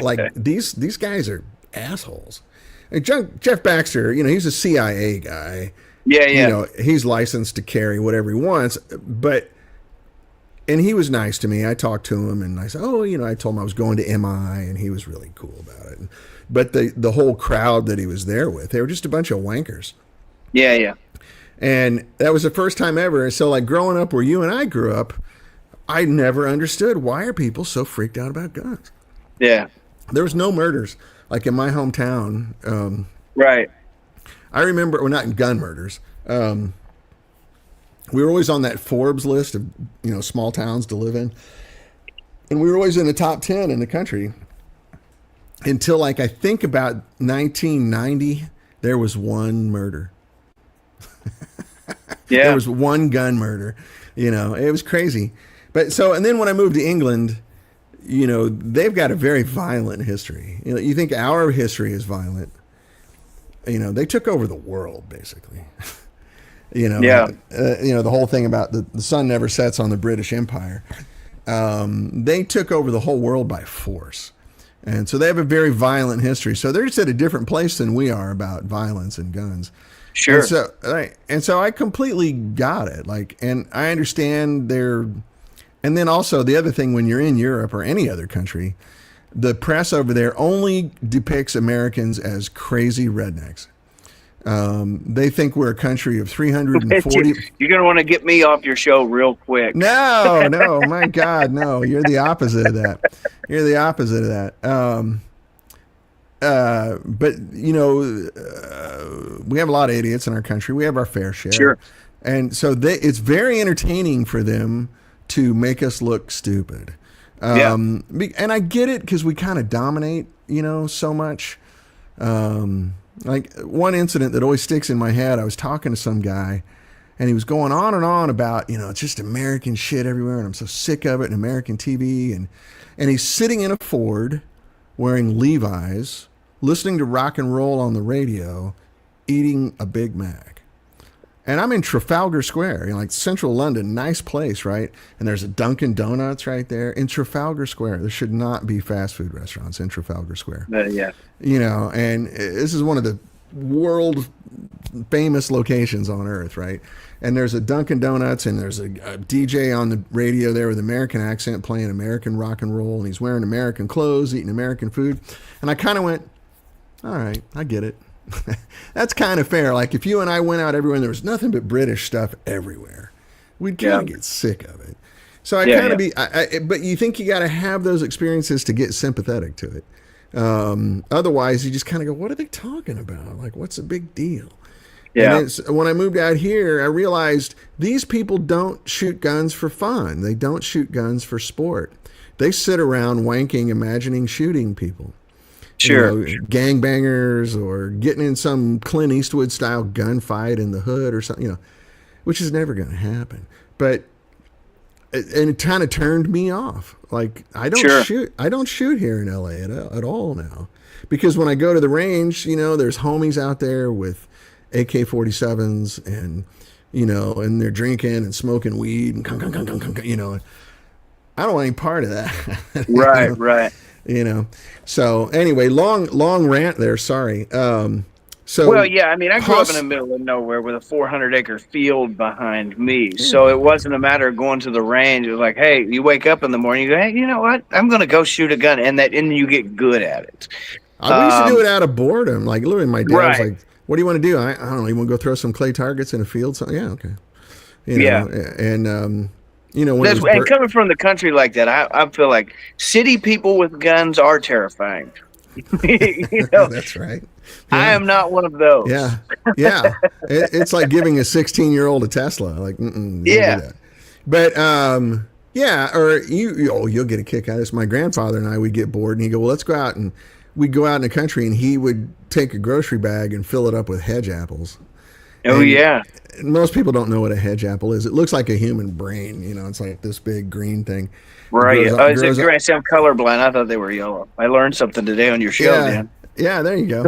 Like these guys are assholes. And Jeff Baxter, he's a CIA guy. Yeah, yeah. He's licensed to carry whatever he wants, and he was nice to me. I talked to him, and I said, I told him I was going to MI, and he was really cool about it. But the whole crowd that he was there with, they were just a bunch of wankers. Yeah, yeah. And that was the first time ever. So, like, growing up where you and I grew up, I never understood, why are people so freaked out about guns? Yeah. There was no murders. Like in my hometown, Right. I remember, well, not in gun murders. We were always on that Forbes list of small towns to live in, and we were always in the top 10 in the country until like I think about 1990. There was one murder. There Yeah. was one gun murder. It was crazy. But so, and then when I moved to England, they've got a very violent history. You think our history is violent. They took over the world basically. Yeah. The whole thing about the sun never sets on the British Empire. They took over the whole world by force. And so they have a very violent history. So they're just at a different place than we are about violence and guns. Sure. And so I completely got it. And I understand and then also the other thing, when you're in Europe or any other country, the press over there only depicts Americans as crazy rednecks. They think we're a country of 340. You're going to want to get me off your show real quick. No, my God, no. You're the opposite of that. You're the opposite of that. But we have a lot of idiots in our country. We have our fair share. Sure. And so it's very entertaining for them to make us look stupid. And I get it because we kind of dominate, so much. Like one incident that always sticks in my head, I was talking to some guy and he was going on and on about, it's just American shit everywhere and I'm so sick of it, and American TV. And he's sitting in a Ford wearing Levi's, listening to rock and roll on the radio, eating a Big Mac. And I'm in Trafalgar Square, like central London, nice place, right? And there's a Dunkin' Donuts right there in Trafalgar Square. There should not be fast food restaurants in Trafalgar Square. Yeah. And this is one of the world famous locations on earth, right? And there's a Dunkin' Donuts and there's a DJ on the radio there with American accent playing American rock and roll, and he's wearing American clothes, eating American food. And I kind of went, all right, I get it. That's kind of fair. Like if you and I went out everywhere and there was nothing but British stuff everywhere, we'd kind of get sick of it. So I kind of but you think you got to have those experiences to get sympathetic to it. Otherwise you just kind of go, what are they talking about? Like, what's the big deal? Yeah. And when I moved out here, I realized these people don't shoot guns for fun. They don't shoot guns for sport. They sit around wanking, imagining shooting people. Sure. Gangbangers or getting in some Clint Eastwood style gunfight in the hood or something, which is never going to happen. And it kind of turned me off. Like I don't shoot here in LA at all now, because when I go to the range, there's homies out there with AK-47s and, and they're drinking and smoking weed and I don't want any part of that. Right. So anyway, long rant there. Sorry. I grew up in the middle of nowhere with a 400-acre field behind me. So it wasn't a matter of going to the range. It was like, hey, you wake up in the morning, you go, hey, you know what? I'm going to go shoot a gun, and you get good at it. We used to do it out of boredom. Like literally, my dad was like, "What do you want to do?" I don't know. You want to go throw some clay targets in a field? So yeah, okay. And coming from the country like that, I feel like city people with guns are terrifying. That's right. Yeah. I am not one of those. Yeah. It's like giving a 16-year-old a Tesla. Like, don't do that. But or you'll get a kick out of this. My grandfather and I would get bored, and he'd go, "Well, let's go out," and we'd go out in the country, and he would take a grocery bag and fill it up with hedge apples. Most people don't know what a hedge apple is. It looks like a human brain. It's like this big green thing. Right. I'm colorblind. I thought they were yellow. I learned something today on your show, Dan. Yeah, there you go.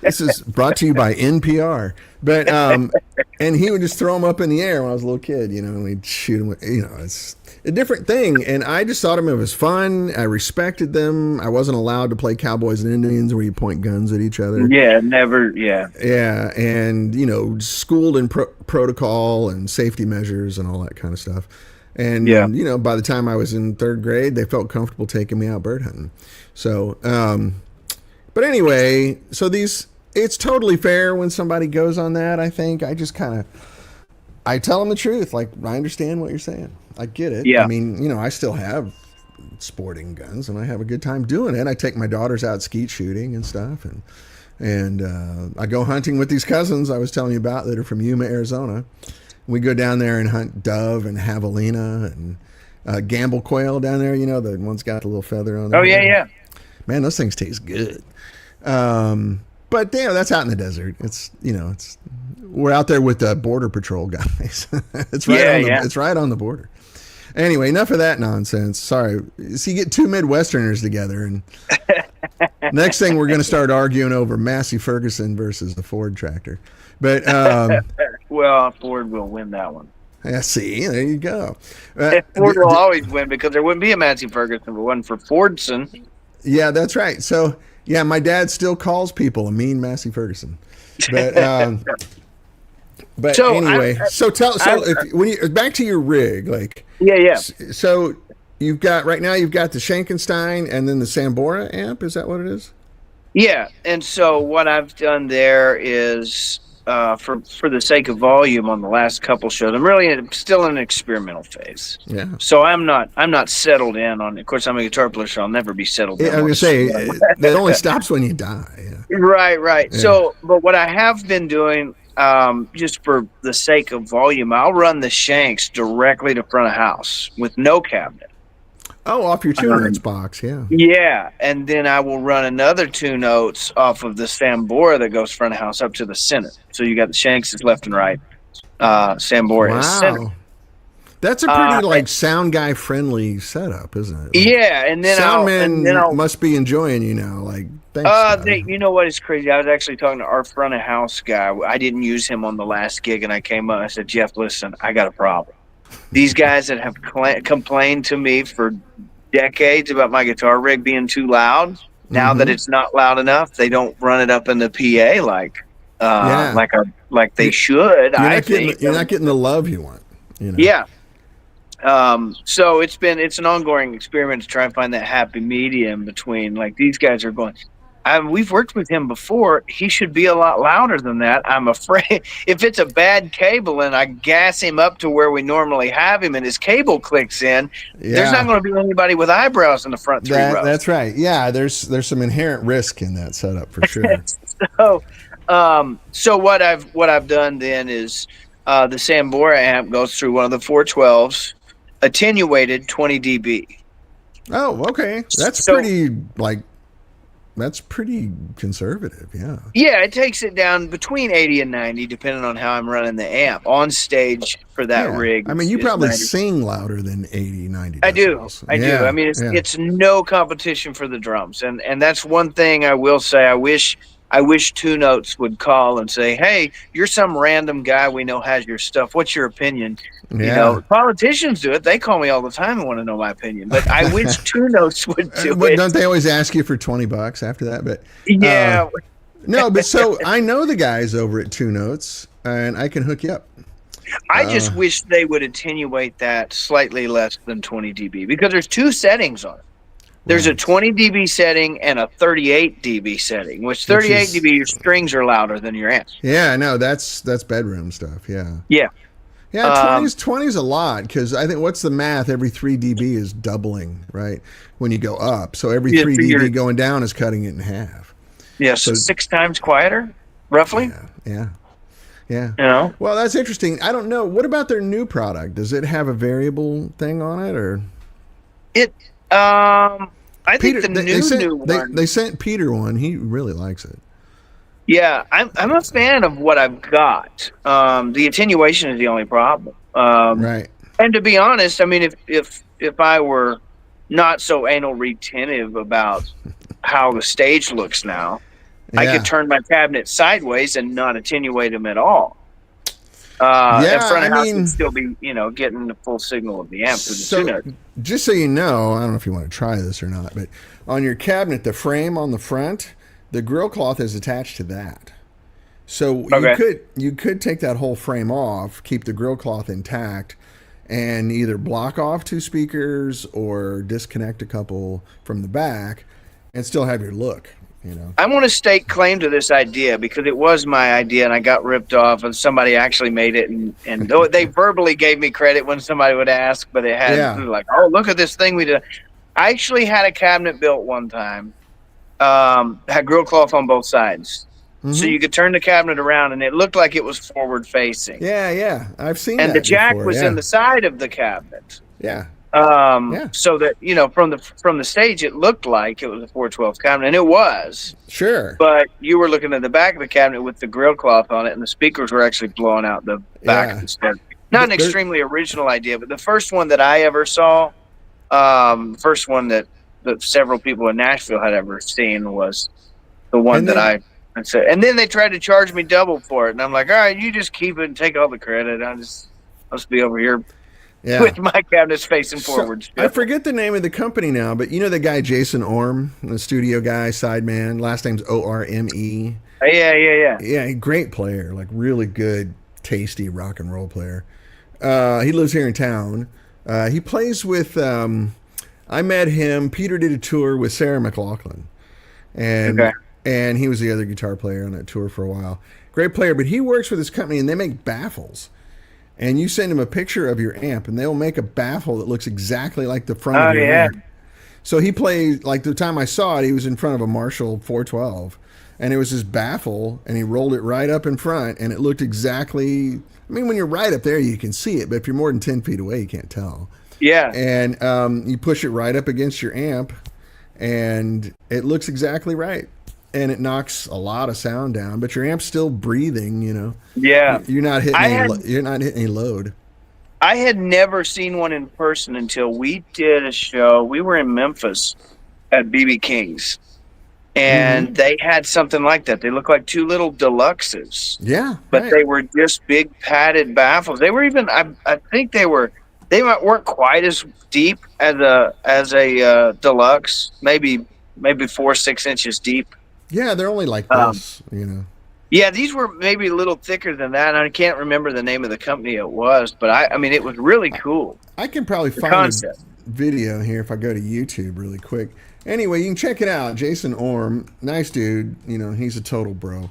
This is brought to you by NPR. But and he would just throw them up in the air when I was a little kid, and we'd shoot them. It's a different thing. And I just thought of them as fun. I respected them. I wasn't allowed to play cowboys and Indians where you point guns at each other. Yeah, never. Yeah. Yeah, and schooled in protocol and safety measures and all that kind of stuff. And by the time I was in third grade, they felt comfortable taking me out bird hunting. So, but anyway, it's totally fair when somebody goes on that. I think I just I tell them the truth. Like, I understand what you're saying. I get it. Yeah. I mean, I still have sporting guns and I have a good time doing it. I take my daughters out skeet shooting and stuff. And, And I go hunting with these cousins I was telling you about that are from Yuma, Arizona. We go down there and hunt dove and javelina and gamble quail down there. You know, the one's got the little feather on it. Oh, yeah. Man, those things taste good. But that's out in the desert. We're out there with the border patrol guys. It's right on the border. Anyway, enough of that nonsense. Sorry. So you get two Midwesterners together, and next thing we're going to start arguing over Massey Ferguson versus the Ford tractor. But well, Ford will win that one. Yeah, see, there you go. Ford will always win because there wouldn't be a Massey Ferguson if it wasn't for Fordson. Yeah, that's right. So, yeah, my dad still calls people a mean Massey Ferguson. But anyway, when you back to your rig, like yeah. So you've got the Shankenstein and then the Sambora amp. Is that what it is? Yeah, and so what I've done there is for the sake of volume on the last couple shows, I'm still in an experimental phase. Yeah. So I'm not settled in on. Of course, I'm a guitar player, so I'll never be settled in. I was going to say that only stops when you die. Yeah. Right. Yeah. So, but what I have been doing, just for the sake of volume, I'll run the shanks directly to front of house with no cabinet. Oh, off your two notes box, yeah. Yeah, and then I will run another two notes off of the Sambora that goes front of house up to the center. So you got the shanks is left and right. Sambora is center. That's a pretty sound guy friendly setup, isn't it? Yeah, and then Soundmen must be enjoying you now. Like, thanks. You know what is crazy? I was actually talking to our front of house guy. I didn't use him on the last gig, and I came up. I said, Jeff, listen, I got a problem. These guys that have complained to me for decades about my guitar rig being too loud, now that it's not loud enough, they don't run it up in the PA like they should. You're not getting the love you want. You know? Yeah. So it's an ongoing experiment to try and find that happy medium between, like, these guys are going, we've worked with him before. He should be a lot louder than that. I'm afraid if it's a bad cable and I gas him up to where we normally have him and his cable clicks in, there's not going to be anybody with eyebrows in the front three rows. That's right. Yeah, there's some inherent risk in that setup for sure. So what I've done then is the Sambora amp goes through one of the 412s, attenuated 20 dB. Oh, okay. That's pretty conservative, yeah. Yeah, it takes it down between 80 and 90, depending on how I'm running the amp. On stage for that rig. I mean, you probably sing louder than 80, 90 decibels. I do. I mean, it's no competition for the drums. And that's one thing I will say. I wish Two Notes would call and say, hey, you're some random guy we know has your stuff. What's your opinion? Yeah. You know, politicians do it. They call me all the time and want to know my opinion. But I wish Two Notes would do it. Don't they always ask you for $20 after that? But yeah. No, but so I know the guys over at Two Notes, and I can hook you up. I just wish they would attenuate that slightly less than 20 dB because there's two settings on it. There's a 20 dB setting and a 38 dB setting, which 38 dB, your strings are louder than your amps. Yeah, no, that's bedroom stuff. Yeah. Yeah. Yeah, 20 is a lot because I think what's the math? Every 3 dB is doubling, right? When you go up. So every 3 dB going down is cutting it in half. Yeah, so 6 times quieter, roughly. Yeah. You know? Well, that's interesting. I don't know. What about their new product? Does it have a variable thing on it, or? I think the new one. They sent Peter one. He really likes it. Yeah, I'm a fan of what I've got. The attenuation is the only problem. Right. And to be honest, I mean, if I were not so anal retentive about how the stage looks now, I could turn my cabinet sideways and not attenuate them at all. In front of house would still be, getting the full signal of the amp through the tuner. Just so you know, I don't know if you want to try this or not, but on your cabinet, the frame on the front, the grill cloth is attached to that. So you could take that whole frame off, keep the grill cloth intact, and either block off 2 speakers or disconnect a couple from the back and still have your look. I want to stake claim to this idea because it was my idea and I got ripped off and somebody actually made it and they verbally gave me credit when somebody would ask, but it had like, oh, look at this thing we did. I actually had a cabinet built one time had grill cloth on both sides. So Mm-hmm. you could turn the cabinet around and it looked like it was forward facing. Yeah, yeah. I've seen And the that jack before. was Yeah. in the side of the cabinet. Yeah. Yeah. So that, from the stage, it looked like it was a 412 cabinet, and it was. Sure. But you were looking at the back of the cabinet with the grill cloth on it, and the speakers were actually blowing out the back Yeah. instead. Not an extremely original idea, but the first one that I ever saw, first one that several people in Nashville had ever seen was the one And that then- I said. And then they tried to charge me double for it, and I'm like, all right, you just keep it and take all the credit. I'll just be over here Yeah. with my cabinets facing forward. I forget the name of the company now, but you know the guy Jason Orme, the studio guy, sideman. Last name's Orme. Yeah. Yeah, great player, like really good, tasty rock and roll player. He lives here in town. He plays with. I met him. Peter did a tour with Sarah McLachlan, and he was the other guitar player on that tour for a while. Great player, but he works with this company and they make baffles. And you send him a picture of your amp, and they'll make a baffle that looks exactly like the front of your amp. So he played, like the time I saw it, he was in front of a Marshall 412, and it was his baffle, and he rolled it right up in front, and it looked exactly. I mean, when you're right up there, you can see it, but if you're more than 10 feet away, you can't tell. Yeah. And you push it right up against your amp, and it looks exactly right. And it knocks a lot of sound down, but your amp's still breathing. Yeah. You're not hitting any load. I had never seen one in person until we did a show. We were in Memphis at BB King's, and they had something like that. They looked like two little deluxes. Yeah, but they were just big padded baffles. They were even. I think they weren't quite as deep as a deluxe. Maybe 4-6 inches deep. Yeah, they're only like this, Yeah, these were maybe a little thicker than that. I can't remember the name of the company it was, but I mean, it was really cool. I can probably find a video here if I go to YouTube really quick. Anyway, you can check it out. Jason Orme, nice dude. He's a total bro,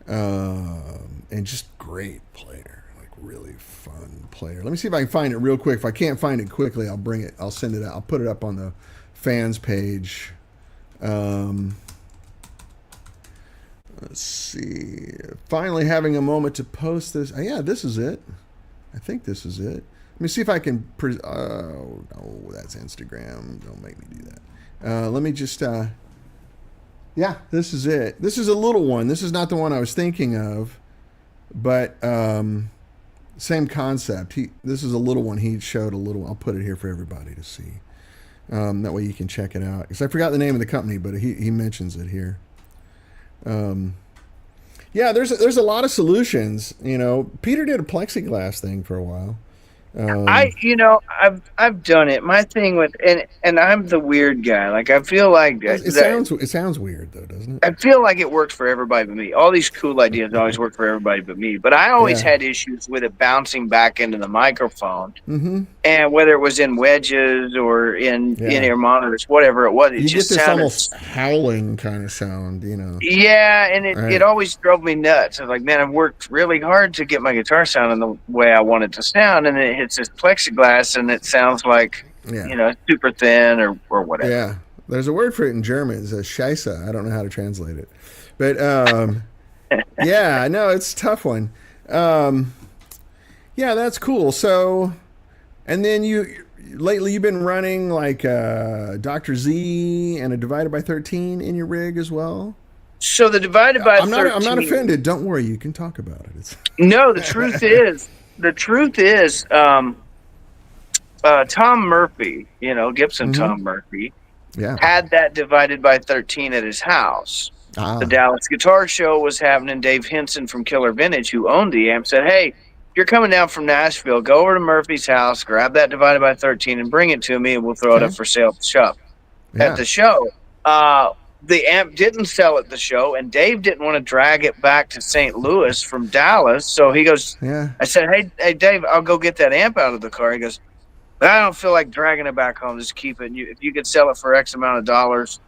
and just great player, like really fun player. Let me see if I can find it real quick. If I can't find it quickly, I'll bring it. I'll send it out. I'll put it up on the fans page. Let's see. Finally having a moment to post this. Yeah, this is it. I think this is it. Let me see if I can. Oh, no, that's Instagram. Don't make me do that. Let me just. Yeah, this is it. This is a little one. This is not the one I was thinking of, but same concept. This is a little one. He showed a little. I'll put it here for everybody to see. That way you can check it out. Because I forgot the name of the company, but he mentions it here. Yeah, there's a lot of solutions. Peter did a plexiglass thing for a while. I've done it. My thing with and I'm the weird guy. Like I feel like it sounds weird though, doesn't it? I feel like it works for everybody but me. All these cool ideas always work for everybody but me. But I always had issues with it bouncing back into the microphone, and whether it was in wedges or in in-ear monitors, whatever it was, it just get this sounded almost howling kind of sound, Yeah, and it always drove me nuts. I was like, man, I've worked really hard to get my guitar sounding the way I want it to sound, and it hits this plexiglass and it sounds like super thin or whatever. Yeah, there's a word for it in German. It's a Scheisse. I don't know how to translate it, but yeah, no, it's a tough one. Yeah, that's cool. So, and then lately you've been running like Dr. Z and a divided by 13 in your rig as well. So the divided by 13. I'm not offended. Don't worry, you can talk about it. No, the truth is, Tom Murphy, Gibson Tom Murphy, had that divided by 13 at his house. The Dallas Guitar Show was happening. Dave Henson from Killer Vintage, who owned the amp, said, hey, if you're coming down from Nashville, go over to Murphy's house, grab that divided by 13 and bring it to me, and we'll throw it up for sale at the shop. At the show, the amp didn't sell at the show, and Dave didn't want to drag it back to St. Louis from Dallas. So he goes, I said, hey, Dave, I'll go get that amp out of the car. He goes, I don't feel like dragging it back home. Just keep it. If you could sell it for X amount of dollars,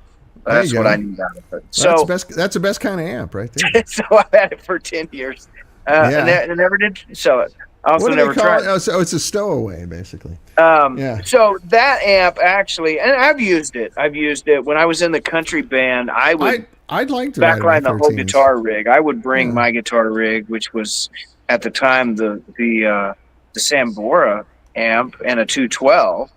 that's what I need out of it. So that's the best kind of amp right there. So I've had it for 10 years, and I never did sell it. I What also do they never call tried. it? Oh, so it's a stowaway, basically. Yeah. So that amp actually, and I've used it. I've used it when I was in the country band. I would I'd like Divided by backline the whole 13s. guitar rig. I would bring Yeah. my guitar rig, which was at the time the Sambora amp and a 212,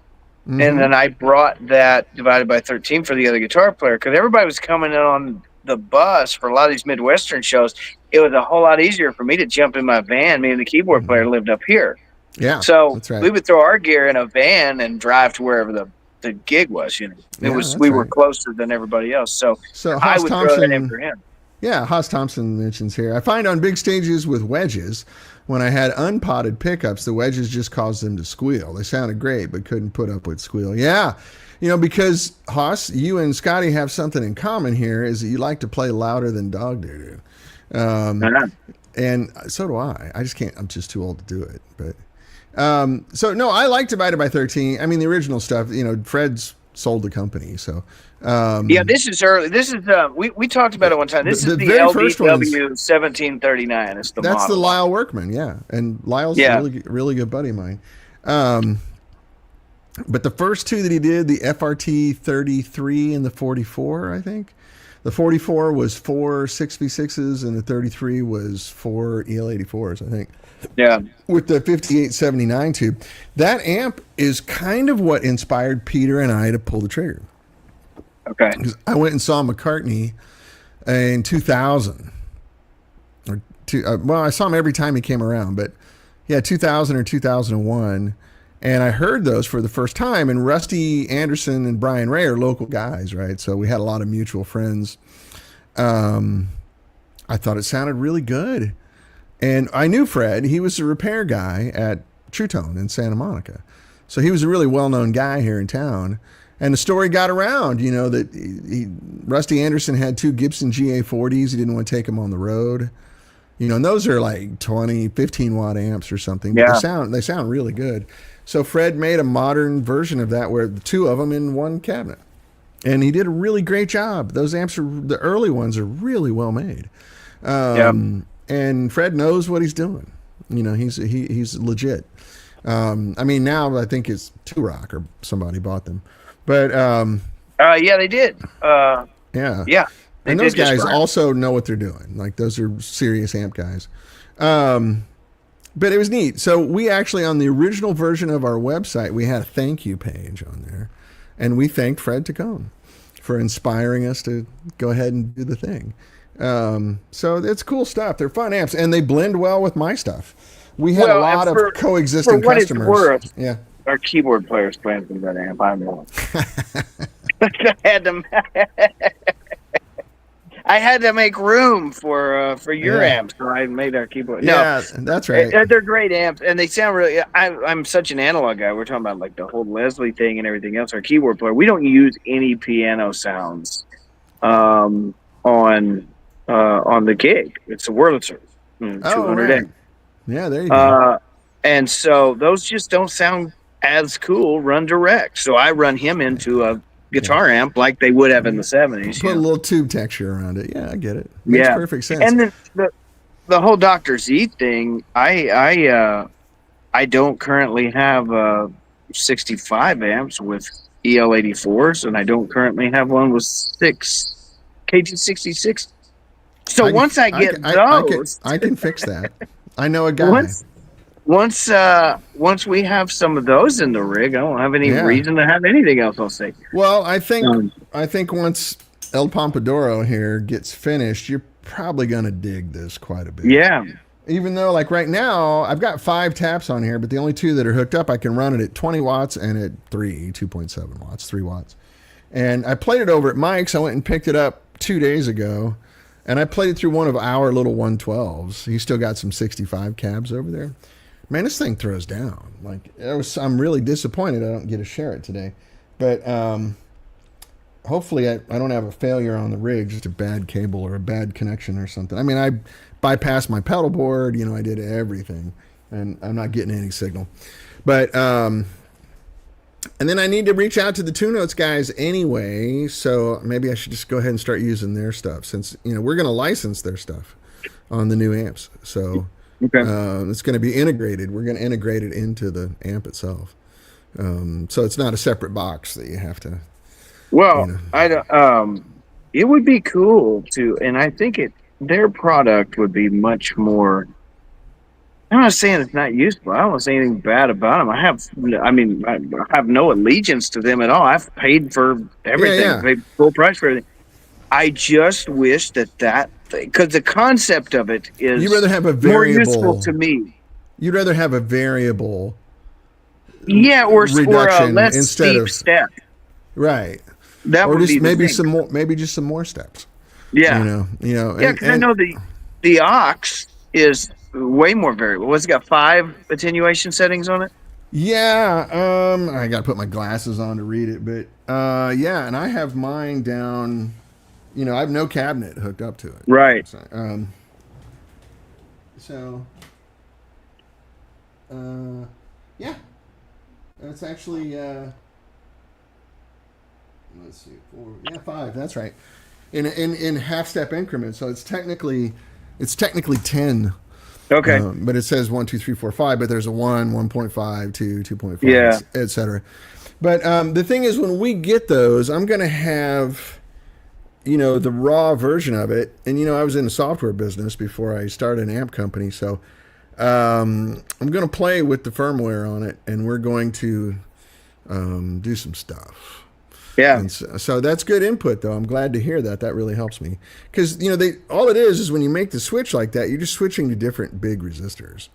and Mm-hmm. then I brought that divided by 13 for the other guitar player because everybody was coming in on the bus for a lot of these Midwestern shows. It was a whole lot easier for me to jump in my van. Me and the keyboard Mm-hmm. player lived up here, Yeah, so that's right. we would throw our gear in a van and drive to wherever the gig was. It Yeah, was that's we were right. closer than everybody else, so So I Haas would throw that in Thompson, for him. yeah, Haas Thompson mentions here. I find on big stages with wedges, when I had unpotted pickups, the wedges just caused them to squeal. They sounded great, but couldn't put up with squeal. Yeah, because Haas, you and Scotty have something in common here, is that you like to play louder than dog doo doo. Uh-huh. And so do I. I just can't. I'm just too old to do it. But so no, I like Divided by 13. I mean, the original stuff. Fred's sold the company, so Yeah, this is early. This is we talked about it one time. This is the the very first ones. LDW 1739. It's the That's the model. Lyle Workman, yeah, and Lyle's a Yeah. really good buddy of mine. But the first two that he did, the FRT 33 and the 44, I think. The 44 was 4 6v6s and the 33 was 4 EL84s, I think. Yeah. With the 5879 tube. That amp is kind of what inspired Peter and I to pull the trigger. Okay. I went and saw McCartney in 2000. Well, I saw him every time he came around, but yeah, 2000 or 2001. And I heard those for the first time. And Rusty Anderson and Brian Ray are local guys, right? So we had a lot of mutual friends. I thought it sounded really good. And I knew Fred. He was a repair guy at True Tone in Santa Monica. So he was a really well-known guy here in town. And the story got around, that Rusty Anderson had two Gibson GA40s. He didn't want to take them on the road. And those are like 20, 15 watt amps or something. But Yeah. they sound really good. So Fred made a modern version of that where the two of them in one cabinet. And he did a really great job. Those amps the early ones are really well made. And Fred knows what he's doing. He's legit. I mean, now I think it's Two Rock or somebody bought them. But yeah, they did. yeah. Yeah. They And those did just guys fine. also know what they're doing. Like, those are serious amp guys. But it was neat. So we actually, on the original version of our website, we had a thank you page on there. And we thanked Fred Tacone for inspiring us to go ahead and do the thing. So it's cool stuff. They're fun amps. And they blend well with my stuff. We had a lot of coexisting for what customers. It's worth, yeah. Our keyboard players playing through that amp. I know. I had to. I had to make room for your amps, so I made our keyboard. Yeah, that's right. They're great amps, and they sound really. I'm such an analog guy. We're talking about like the whole Leslie thing and everything else. Our keyboard player, we don't use any piano sounds on the gig. It's a Wurlitzer 200 right. Yeah, there you go. and so those just don't sound as cool run direct. So I run him into a guitar amp like they would have in the 70s. Put a little tube texture around it. Yeah, I get it. Makes perfect sense. And then the whole Dr. Z thing, I don't currently have 65 amps with EL84s, and I don't currently have one with 6 KG66. So once I get those, I can fix that. I know a guy. Once we have some of those in the rig, I don't have any reason to have anything else. I'll say. Well, I think once El Pompadoro here gets finished, you're probably gonna dig this quite a bit. Yeah. Even though, like right now, I've got 5 taps on here, but the only 2 that are hooked up, I can run it at 20 watts and at 2.7 watts, 3 watts. And I played it over at Mike's. I went and picked it up 2 days ago, and I played it through one of our little 112s. He's still got some 65 cabs over there. Man, this thing throws down. Like, I'm really disappointed I don't get to share it today. But hopefully I don't have a failure on the rig, just a bad cable or a bad connection or something. I mean, I bypassed my pedal board. I did everything, and I'm not getting any signal. But and then I need to reach out to the Two Notes guys anyway, so maybe I should just go ahead and start using their stuff, since we're going to license their stuff on the new amps. So Okay. It's going to be integrated. We're going to integrate it into the amp itself. So it's not a separate box that you have to, you Well, know. it would be cool to, and I think their product would be much more. I'm not saying it's not useful. I don't say anything bad about them. I mean, I have no allegiance to them at all. I've paid for Yeah, everything, yeah. paid full price for everything. I just wish that because the concept of it You'd is rather have a more useful variable. to me. You'd rather have a variable Yeah, or a reduction less instead steep of step. right, That or would be just the maybe thing. some more, maybe just some more steps. Yeah, yeah, And because I know the aux is way more variable. What's it got? 5 attenuation settings on it. yeah, I got to put my glasses on to read it, but yeah, and I have mine down. I have no cabinet hooked up to it. Right. So yeah, it's actually let's see, 4, yeah, 5. That's right. In half step increments, so it's technically 10. Okay. But it says 1, 2, 3, 4, 5. But there's a 1, 1.5, 2, Yeah. 2.5, etc. But the thing is, when we get those, I'm going to have the raw version of it. And I was in the software business before I started an amp company, so I'm going to play with the firmware on it, and we're going to do some stuff. Yeah. And so that's good input, though. I'm glad to hear that. That really helps me because all it is when you make the switch like that, you're just switching to different big resistors,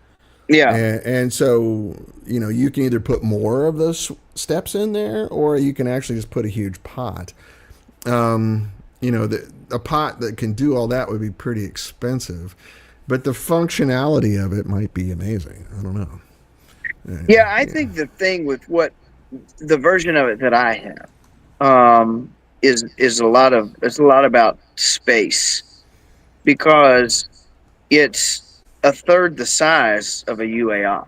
Yeah. and so you can either put more of those steps in there, or you can actually just put a huge pot. A pot that can do all that would be pretty expensive, but the functionality of it might be amazing. I don't know. Yeah, I Yeah. think the thing with what the version of it that I have is it's a lot about space because it's a third the size of a UA aux.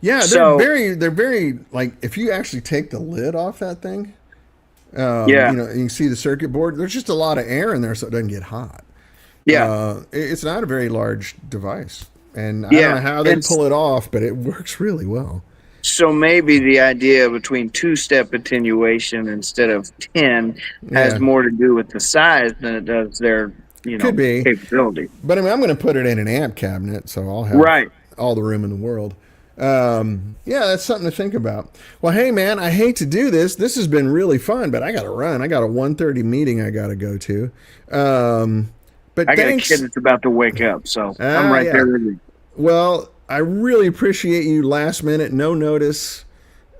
Yeah, So they're very like if you actually take the lid off that thing, yeah, you can see the circuit board. There's just a lot of air in there, so it doesn't get hot. yeah, It's not a very large device, and I don't yeah. know how they And pull it off, but it works really well. so maybe the idea between 2-step attenuation instead of 10 has Yeah, more to do with the size than it does their, could be, capability. but I mean, I'm going to put it in an amp cabinet, so I'll have Right. all the room in the world. Yeah, that's something to think about. Well, hey man, I hate to do this. This has been really fun, but I got to run. I got a 1:30 meeting I got to go to. But I got a kid thanks. that's about to wake up, so I'm right Yeah. there with you. Well, I really appreciate you last minute, no notice.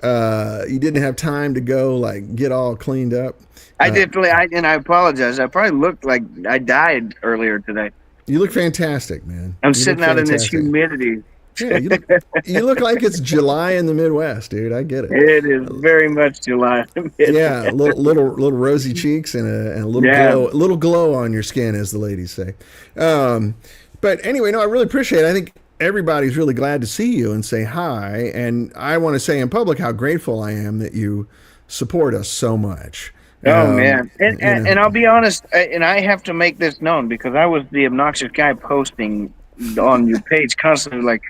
You didn't have time to go like get all cleaned up. I definitely, and I apologize. I probably looked like I died earlier today. You look fantastic, man. I'm You look sitting out in this fantastic. humidity. Yeah, you look like it's July in the Midwest, dude. I get it. It is very much July. Yeah, little rosy cheeks and a little Yeah. glow on your skin, as the ladies say. But anyway, no, I really appreciate it. I think everybody's really glad to see you and say hi. And I want to say in public how grateful I am that you support us so much. Oh man, You know, and I'll be honest, and I have to make this known because I was the obnoxious guy posting on your page constantly, like,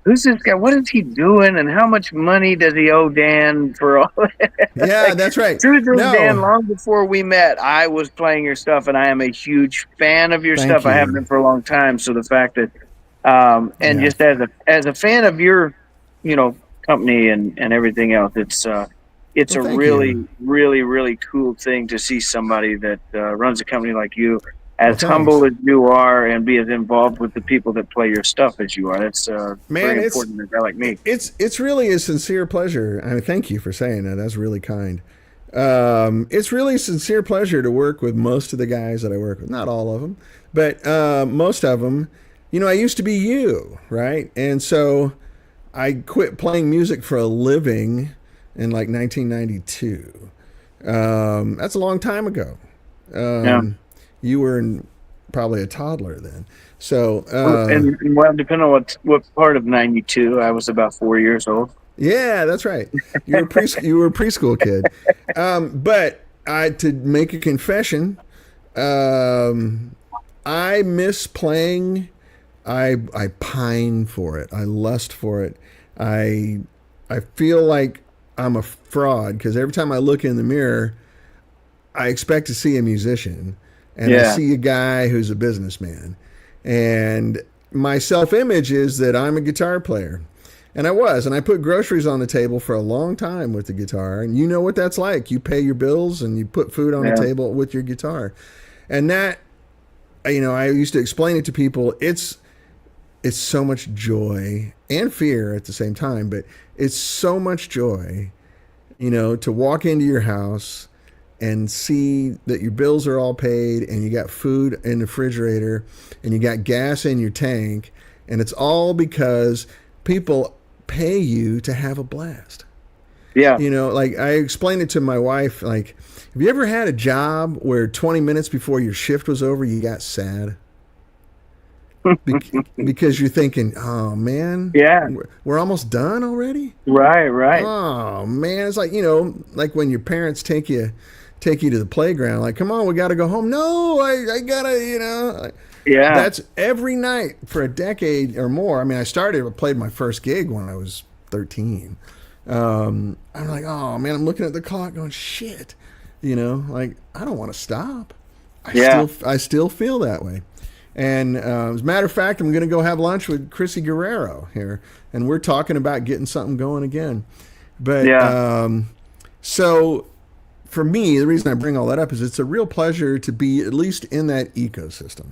"Who's this guy? What is he doing? And how much money does he owe Dan for all?" yeah, that's right. Truth is, Dan, No, long before we met, I was playing your stuff, and I am a huge fan of your thank stuff. I have you. been for a long time. So the fact that, and Yeah. just as a fan of your, company and everything else, it's Well, a thank really, you. really, really cool thing to see somebody that runs a company like you, Well, as thanks. humble as you are, and be as involved with the people that play your stuff as you are. That's Man, very important to a guy like me. it's really a sincere pleasure. I mean, thank you for saying that. That's really kind. It's really a sincere pleasure to work with most of the guys that I work with. Not all of them, but most of them. I used to be you, right? And so I quit playing music for a living in like 1992. That's a long time ago. Yeah. You were probably a toddler then. So And well, depending on what part of '92, I was about 4 years old. yeah, that's right. You were a preschool kid. But to make a confession, I miss playing I pine for it. I lust for it. I I feel like I'm a fraud because every time I look in the mirror, I expect to see a musician, and I Yeah. see a guy who's a businessman, and my self image is that I'm a guitar player. And I was, and I put groceries on the table for a long time with the guitar. And you know what that's like. You pay your bills and you put food on the Yeah. table with your guitar. And that, I used to explain it to people. It's so much joy and fear at the same time, but it's so much joy, to walk into your house and see that your bills are all paid and you got food in the refrigerator and you got gas in your tank, and it's all because people pay you to have a blast. Yeah. Like I explained it to my wife, like, have you ever had a job where 20 minutes before your shift was over, you got sad? Because you're thinking, oh man, Yeah. we're almost done already. Right. Right. Oh man, it's like like when your parents take you to the playground. Like, come on, we got to go home. No, I gotta, Yeah. That's every night for a decade or more. I mean, I played my first gig when I was 13. I'm like, oh man, I'm looking at the clock, going, shit, like I don't want to stop. Yeah. I still feel that way. And as a matter of fact, I'm going to go have lunch with Chrissy Guerrero here, and we're talking about getting something going again. But Yeah. so for me, the reason I bring all that up is it's a real pleasure to be at least in that ecosystem.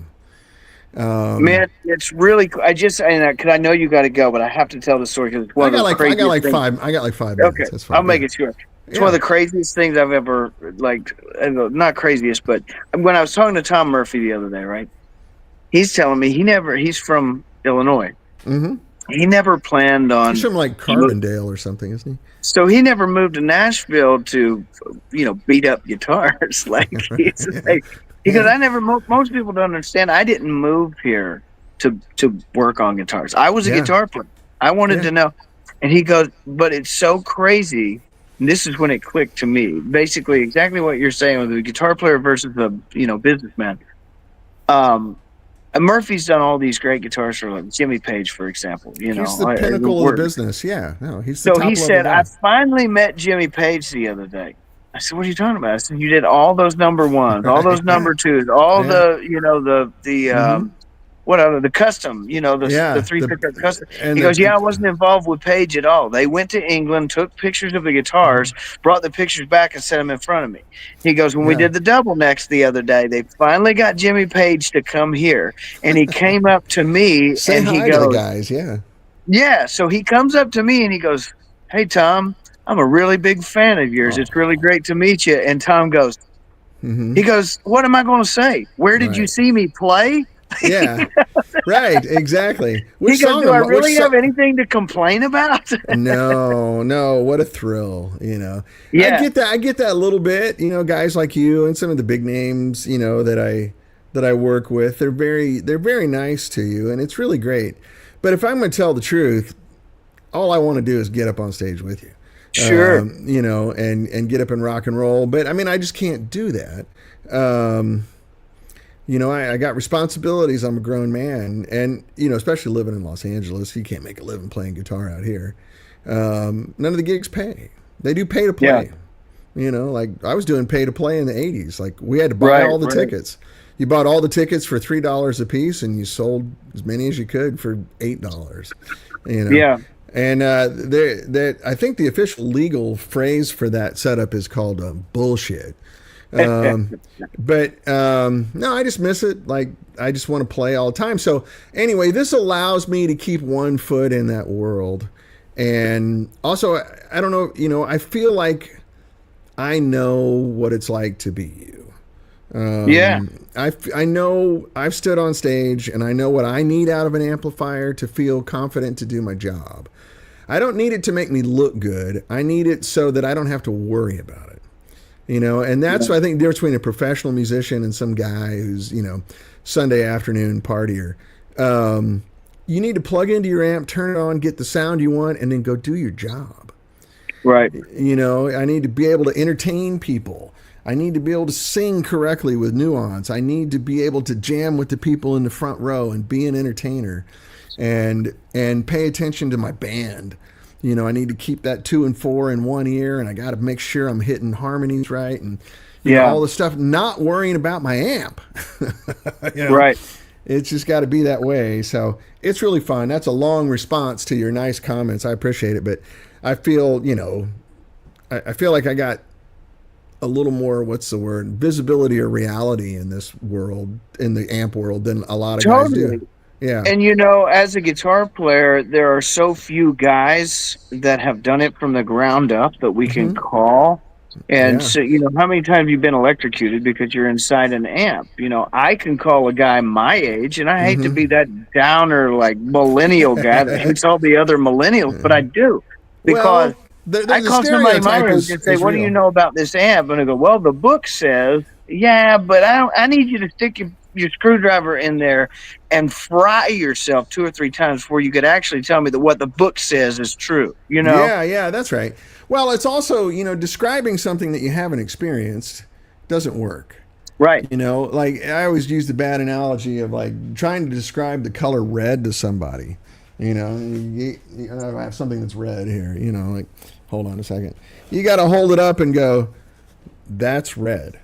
Man, it's really. Cause I know you got to go, but I have to tell the story because it's one of the craziest things. I got like 5 Okay, minutes. That's fine. I'll make it short. It's one of the craziest things I've ever not craziest, but when I was talking to Tom Murphy the other day, right? He's telling me he's from Illinois. Mm-hmm. He never planned on. He's from like Carbondale or something, isn't he? So he never moved to Nashville to, beat up guitars. Like he's like, because I never. Most people don't understand. I didn't move here to work on guitars. I was a guitar player. I wanted to know, and he goes, but it's so crazy. And this is when it clicked to me. Basically, exactly what you're saying with the guitar player versus the businessman. And Murphy's done all these great guitars for like Jimmy Page, for example. He's the pinnacle of the business. Yeah, no, he's the top So he level said, guy. I finally met Jimmy Page the other day. I said, what are you talking about? I said, you did all those number ones, all those number twos, all the whatever, the custom, the three pickup custom. He goes, I wasn't involved with Page at all. They went to England, took pictures of the guitars, brought the pictures back and set them in front of me. He goes, when we did the double necks the other day, they finally got Jimmy Page to come here, and he came up to me and he goes, to the guys, yeah. So he comes up to me and he goes, hey, Tom, I'm a really big fan of yours. It's really great to meet you. And Tom goes, he goes, what am I going to say? Where did you see me play? Yeah, right, exactly. He goes, do I really have anything to complain about? No, what a thrill, Yeah. I get that a little bit, guys like you and some of the big names, that I work with, they're very nice to you, and it's really great. But if I'm going to tell the truth, all I want to do is get up on stage with you. Sure. And get up and rock and roll. But I mean, I just can't do that. I got responsibilities. I'm a grown man, and especially living in Los Angeles, you can't make a living playing guitar out here. None of the gigs pay. They do pay to play. Like I was doing pay to play in the '80s. Like we had to buy all the tickets. You bought all the tickets for $3 a piece, and you sold as many as you could for $8. Yeah. And I think the official legal phrase for that setup is called bullshit. But no, I just miss it. Like I just want to play all the time. So anyway, this allows me to keep one foot in that world. And also, I don't know, I feel like I know what it's like to be you. I know I've stood on stage and I know what I need out of an amplifier to feel confident to do my job. I don't need it to make me look good. I need it so that I don't have to worry about it. And that's I think the difference between a professional musician and some guy who's, Sunday afternoon partier. You need to plug into your amp, turn it on, get the sound you want, and then go do your job. Right. I need to be able to entertain people. I need to be able to sing correctly with nuance. I need to be able to jam with the people in the front row and be an entertainer, and pay attention to my band. You know, I need to keep that 2 and 4 in one ear, and I got to make sure I'm hitting harmonies right, and you know, all the stuff. Not worrying about my amp. You know? Right. It's just got to be that way. So it's really fun. That's a long response to your nice comments. I appreciate it, but I feel, you know, I feel like I got a little more, what's the word, visibility or reality in this world, in the amp world, than a lot of guys do. Yeah. And you know, as a guitar player, there are so few guys that have done it from the ground up that we can call. And so, you know, how many times have you been electrocuted because you're inside an amp? You know, I can call a guy my age, and I hate to be that downer, like millennial guy that hates all the other millennials, but I do. Because I call somebody my age and say, what do you know about this amp? And I go, well, the book says, yeah, but I need you to stick your screwdriver in there and fry yourself 2 or 3 times before you could actually tell me that what the book says is true, you know? Yeah, that's right. Well, it's also, you know, describing something that you haven't experienced doesn't work. Right. You know, like I always use the bad analogy of like trying to describe the color red to somebody. You know, I have something that's red here, you know, like, hold on a second. You got to hold it up and go, that's red.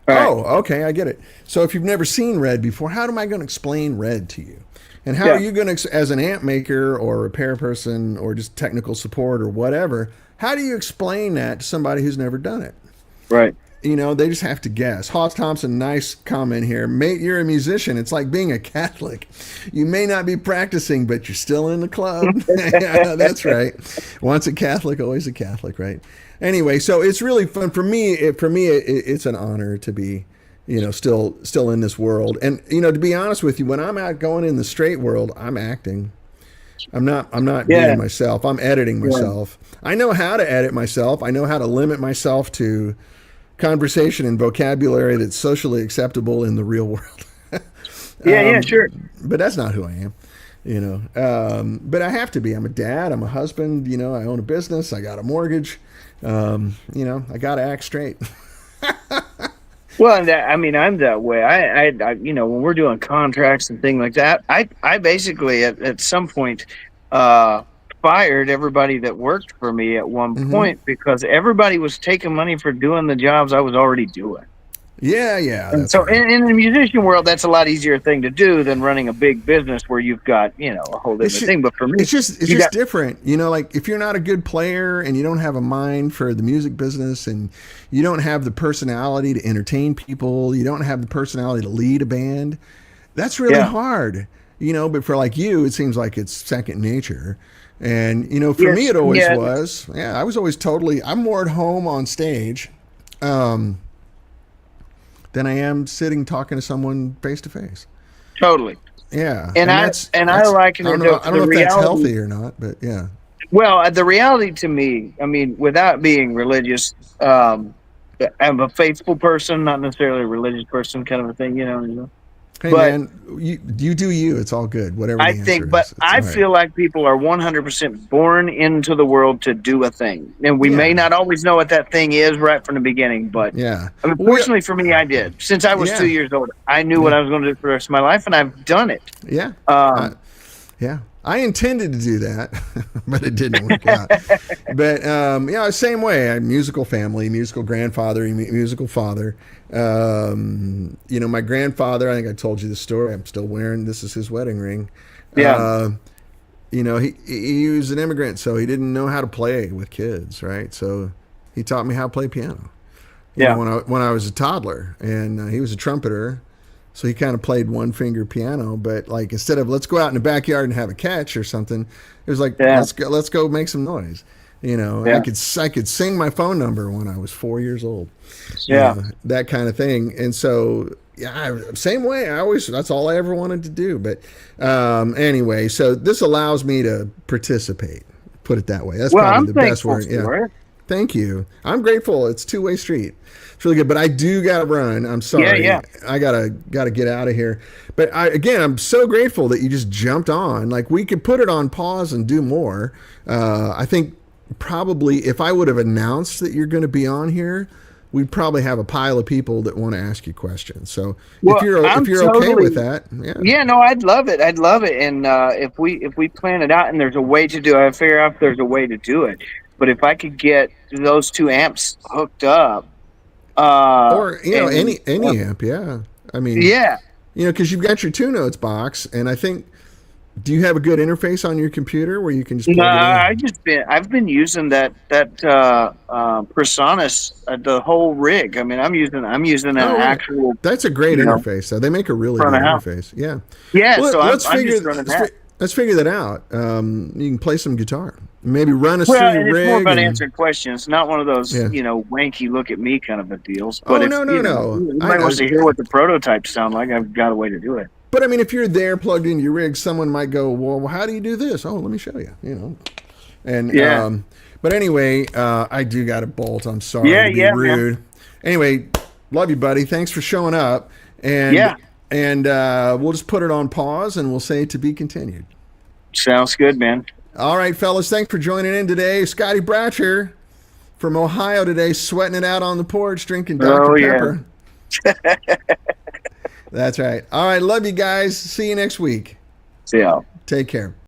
Right. Oh, okay, I get it. So if you've never seen red before, how am I going to explain red to you? And how are you going to, as an amp maker or repair person or just technical support or whatever, how do you explain that to somebody who's never done it? Right. You know, they just have to guess. Hoss Thompson, nice comment here. Mate, you're a musician. It's like being a Catholic. You may not be practicing, but you're still in the club. Yeah, that's right. Once a Catholic, always a Catholic, right? Anyway, so it's really fun for me. It's an honor to be, you know, still in this world. And you know, to be honest with you, when I'm out going in the straight world, I'm acting. I'm not being myself. I'm editing myself. I know how to edit myself. I know how to limit myself to conversation and vocabulary that's socially acceptable in the real world. Sure. But that's not who I am, you know. But I have to be. I'm a dad. I'm a husband. You know, I own a business. I got a mortgage. You know, I got to act straight. Well, and I mean, I'm that way. I, you know, when we're doing contracts and things like that, I basically at some point fired everybody that worked for me at one point because everybody was taking money for doing the jobs I was already doing. Yeah. And so right. in the musician world, that's a lot easier thing to do than running a big business where you've got, you know, a whole different thing. But for me, it's just different. You know, like if you're not a good player and you don't have a mind for the music business and you don't have the personality to entertain people, you don't have the personality to lead a band, that's really hard. You know, but for like you, it seems like it's second nature. And, you know, for me, it always was. Yeah, I was always I'm more at home on stage than I am sitting talking to someone face to face. Totally. Yeah. And I like it. I don't know if that's healthy or not, but yeah. Well, the reality to me, I mean, without being religious, I'm a faithful person, not necessarily a religious person, kind of a thing, you know. Hey, but, man, you do you. It's all good. Whatever I think, but I feel like people are 100% born into the world to do a thing. And we may not always know what that thing is right from the beginning, but I mean, fortunately for me, I did. Since I was 2 years old, I knew what I was going to do for the rest of my life, and I've done it. Yeah. I intended to do that, but it didn't work out. But, same way. I'm musical family, musical grandfather, musical father. You know, my grandfather, I think I told you the story. I'm still wearing, this is his wedding ring. Yeah. You know, he was an immigrant, so he didn't know how to play with kids, right? So he taught me how to play piano. You know, when I was a toddler, and he was a trumpeter. So he kind of played one finger piano, but like instead of let's go out in the backyard and have a catch or something, it was like let's go make some noise. You know, I could sing my phone number when I was 4 years old. Yeah, you know, that kind of thing. And so same way. That's all I ever wanted to do. But anyway, so this allows me to participate. Put it that way. That's probably the best word. Yeah. Thank you. I'm grateful. It's a two-way street. It's really good, but I do got to run. I'm sorry. Yeah. I gotta get out of here. But I'm so grateful that you just jumped on. Like we could put it on pause and do more. I think probably if I would have announced that you're going to be on here, we probably have a pile of people that want to ask you questions. So Well, I'm if you're okay totally. with that, yeah. Yeah, no, I'd love it. I'd love it. And if we plan it out and there's a way to do it, I figure out if there's a way to do it. But if I could get those two amps hooked up, Or and any amp, yeah. I mean, yeah, because you've got your 2 notes box, and I think, do you have a good interface on your computer where you can just no, plug it in? I've been using that Personas the whole rig. I mean, I'm using an Oh, right. actual That's a great interface. So they make a really front good of house. interface. Yeah. Yeah, Well, so I'm just running that. let's figure that out. You can play some guitar. Maybe run us Well, through your and it's more rig. about answering questions, not one of those, Yeah. wanky look at me kind of a deals. Oh, But if no. anybody wants to hear what the prototypes sound like, I've got a way to do it. But I mean, if you're there plugged into your rig, someone might go, "Well, how do you do this?" Oh, let me show you. And Yeah. but anyway, I do got a bolt. I'm sorry Yeah, to be yeah, rude. man. Anyway, love you, buddy. Thanks for showing up. And Yeah. and we'll just put it on pause, and we'll say to be continued. Sounds good, man. All right, fellas. Thanks for joining in today. Scotty Bratcher from Ohio today, sweating it out on the porch, drinking Dr. Pepper. That's right. All right. Love you guys. See you next week. See ya. Take care.